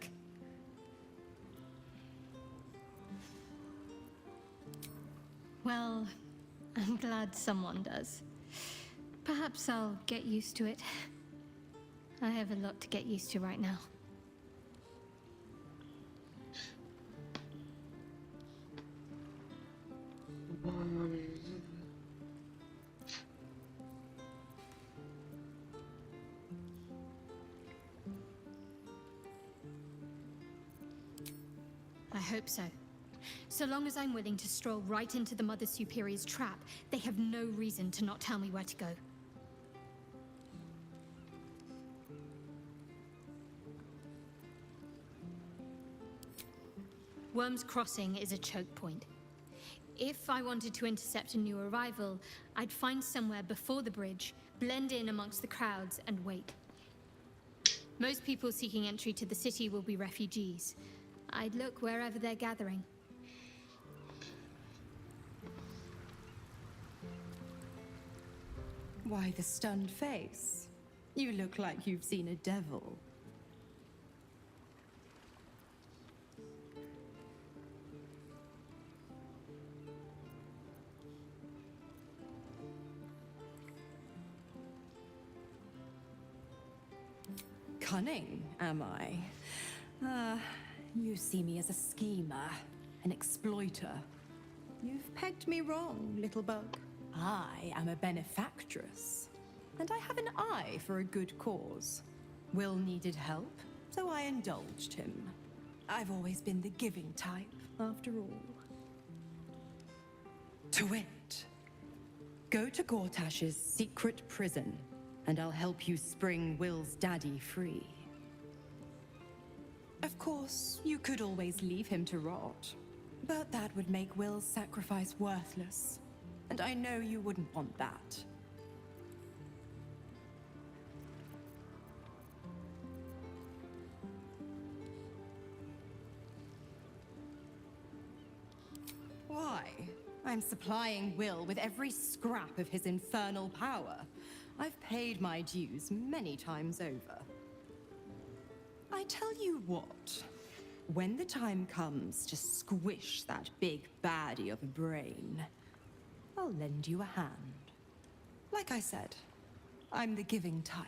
Well, I'm glad someone does. Perhaps I'll get used to it. I have a lot to get used to right now. I hope so. So long as I'm willing to stroll right into the Mother Superior's trap, they have no reason to not tell me where to go. Worm's Crossing is a choke point. If I wanted to intercept a new arrival, I'd find somewhere before the bridge, blend in amongst the crowds, and wait. Most people seeking entry to the city will be refugees. I'd look wherever they're gathering.
Why the stunned face? You look like you've seen a devil. Cunning, am I? You see me as a schemer, an exploiter. You've pegged me wrong, little bug. I am a benefactress, and I have an eye for a good cause. Will needed help, so I indulged him. I've always been the giving type, after all. To it. Go to Gortash's secret prison, and I'll help you spring Will's daddy free. Of course, you could always leave him to rot, but that would make Will's sacrifice worthless, and I know you wouldn't want that. Why? I'm supplying Will with every scrap of his infernal power. I've paid my dues many times over. I tell you what, when the time comes to squish that big baddie of a brain, I'll lend you a hand. Like I said, I'm the giving type.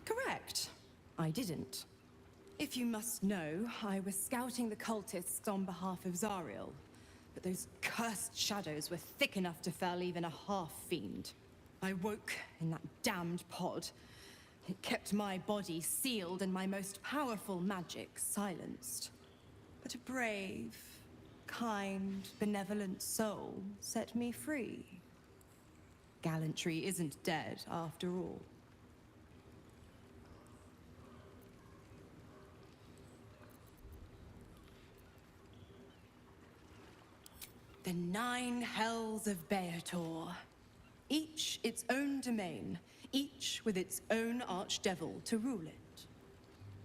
Correct. I didn't. If you must know, I was scouting the cultists on behalf of Zariel, but those cursed shadows were thick enough to fell even a half-fiend. I woke in that damned pod. It kept my body sealed and my most powerful magic silenced. But a brave, kind, benevolent soul set me free. Gallantry isn't dead, after all. The 9 hells of Beator. Each its own domain, each with its own archdevil to rule it.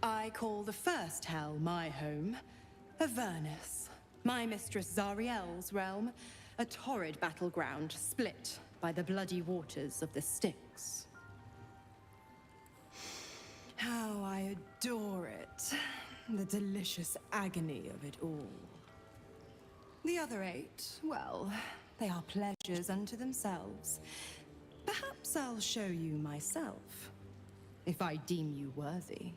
I call the first hell my home, Avernus, my mistress Zariel's realm, a torrid battleground split by the bloody waters of the Styx. How I adore it, the delicious agony of it all. The other 8, well, they are pleasures unto themselves. Perhaps I'll show you myself, if I deem you worthy.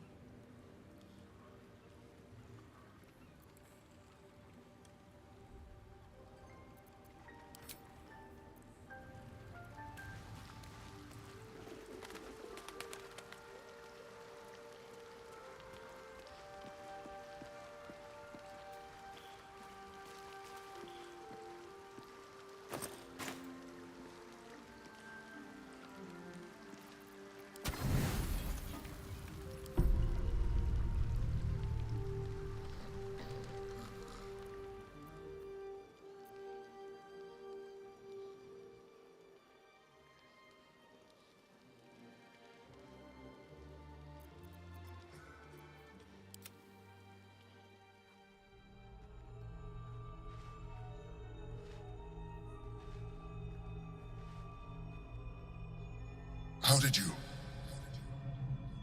How did you?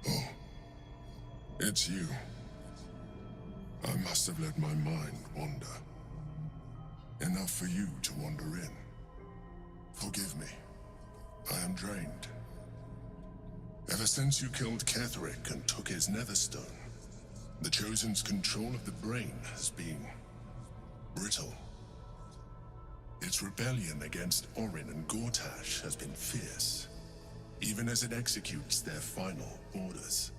Oh, it's you. I must have let my mind wander. Enough for you to wander in. Forgive me. I am drained. Ever since you killed Ketheric and took his netherstone, the Chosen's control of the brain has been brittle. Its rebellion against Orin and Gortash has been fierce, even as it executes their final orders.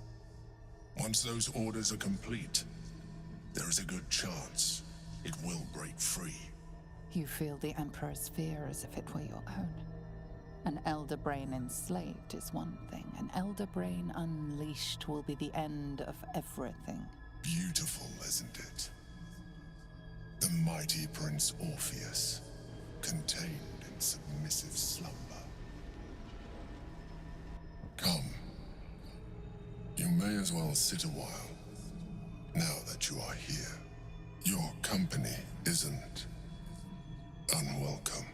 Once those orders are complete, there is a good chance it will break free.
You feel the Emperor's fear as if it were your own. An elder brain enslaved is one thing. An elder brain unleashed will be the end of everything.
Beautiful, isn't it? The mighty Prince Orpheus, contained in submissive slumber. Come. You may as well sit a while, now that you are here. Your company isn't unwelcome.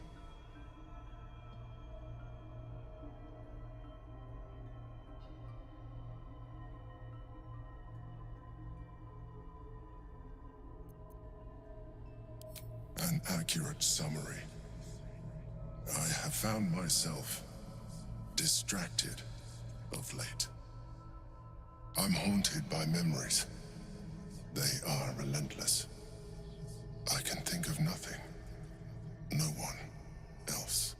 An accurate summary. I have found myself distracted of late. I'm haunted by memories. They are relentless. I can think of nothing. No one else.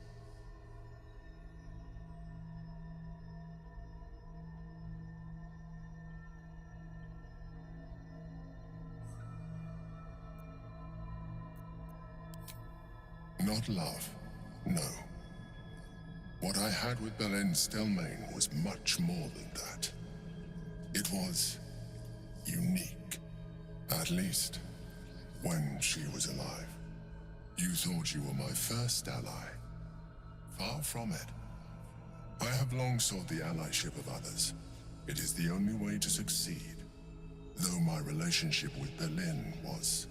Not love, no. What I had with Belen Stelmane was much more than that. It was unique, at least when she was alive. You thought you were my first ally. Far from it. I have long sought the allyship of others. It is the only way to succeed. Though my relationship with Belen was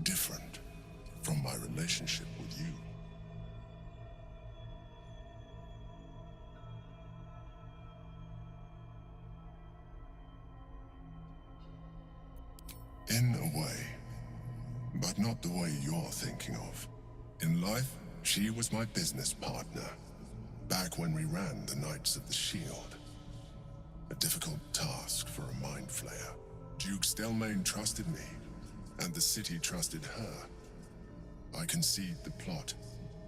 different from my relationship with you. In a way, but not the way you're thinking of. In life, she was my business partner, back when we ran the Knights of the Shield. A difficult task for a mind flayer. Duke Stelmane trusted me, and the city trusted her. I conceived the plot,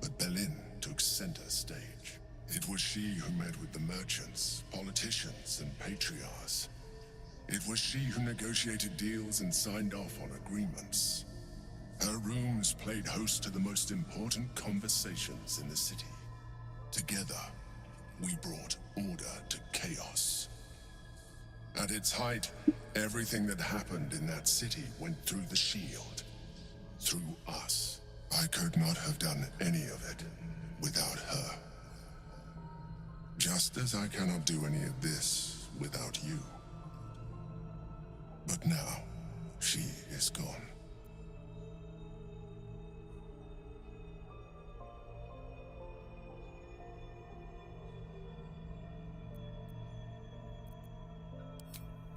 but Belen took center stage. It was she who met with the merchants, politicians, and patriarchs. It was she who negotiated deals and signed off on agreements. Her rooms played host to the most important conversations in the city. Together, we brought order to chaos. At its height, everything that happened in that city went through the shield. Through us. I could not have done any of it without her. Just as I cannot do any of this without you. But now, she is gone.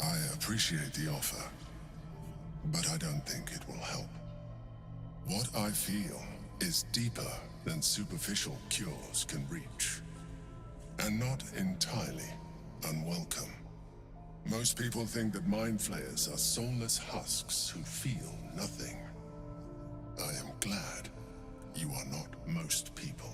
I appreciate the offer, but I don't think it will help. What I feel is deeper than superficial cures can reach, and not entirely unwelcome. Most people think that mind flayers are soulless husks who feel nothing. I am glad you are not most people.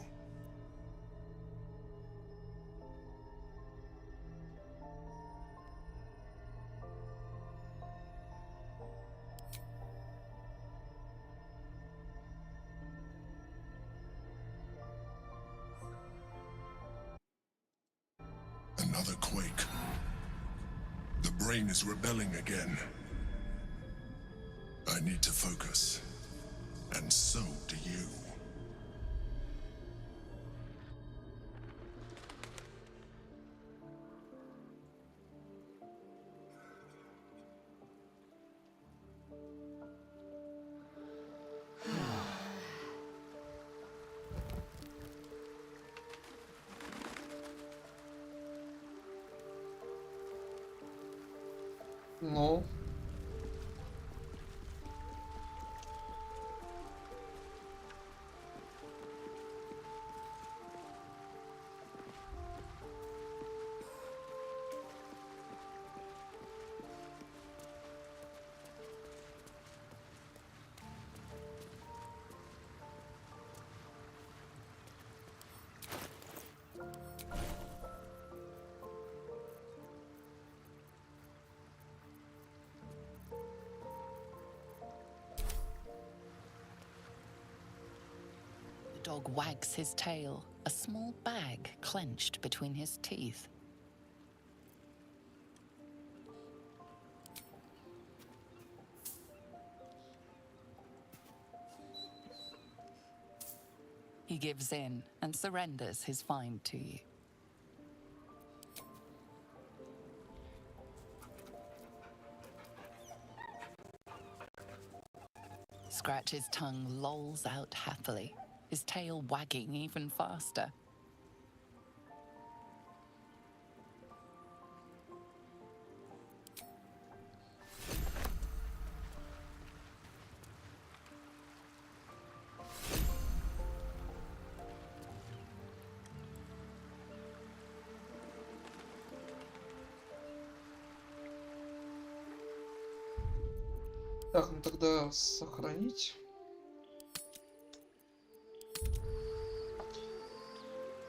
Another quake. The brain is rebelling again. I need to focus. And so do you.
Ну.
The dog wags his tail, a small bag clenched between his teeth. He gives in and surrenders his find to you. Scratch's tongue lolls out happily, his tail wagging even faster.
Так, ну тогда сохранить.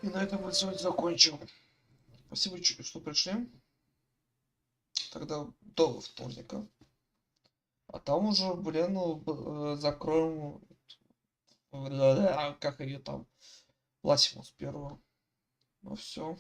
И на этом мы сегодня закончим. Спасибо, что пришли. Тогда до вторника. А там уже, блин, закроем... Как ее там? Ласимус первого. Ну все.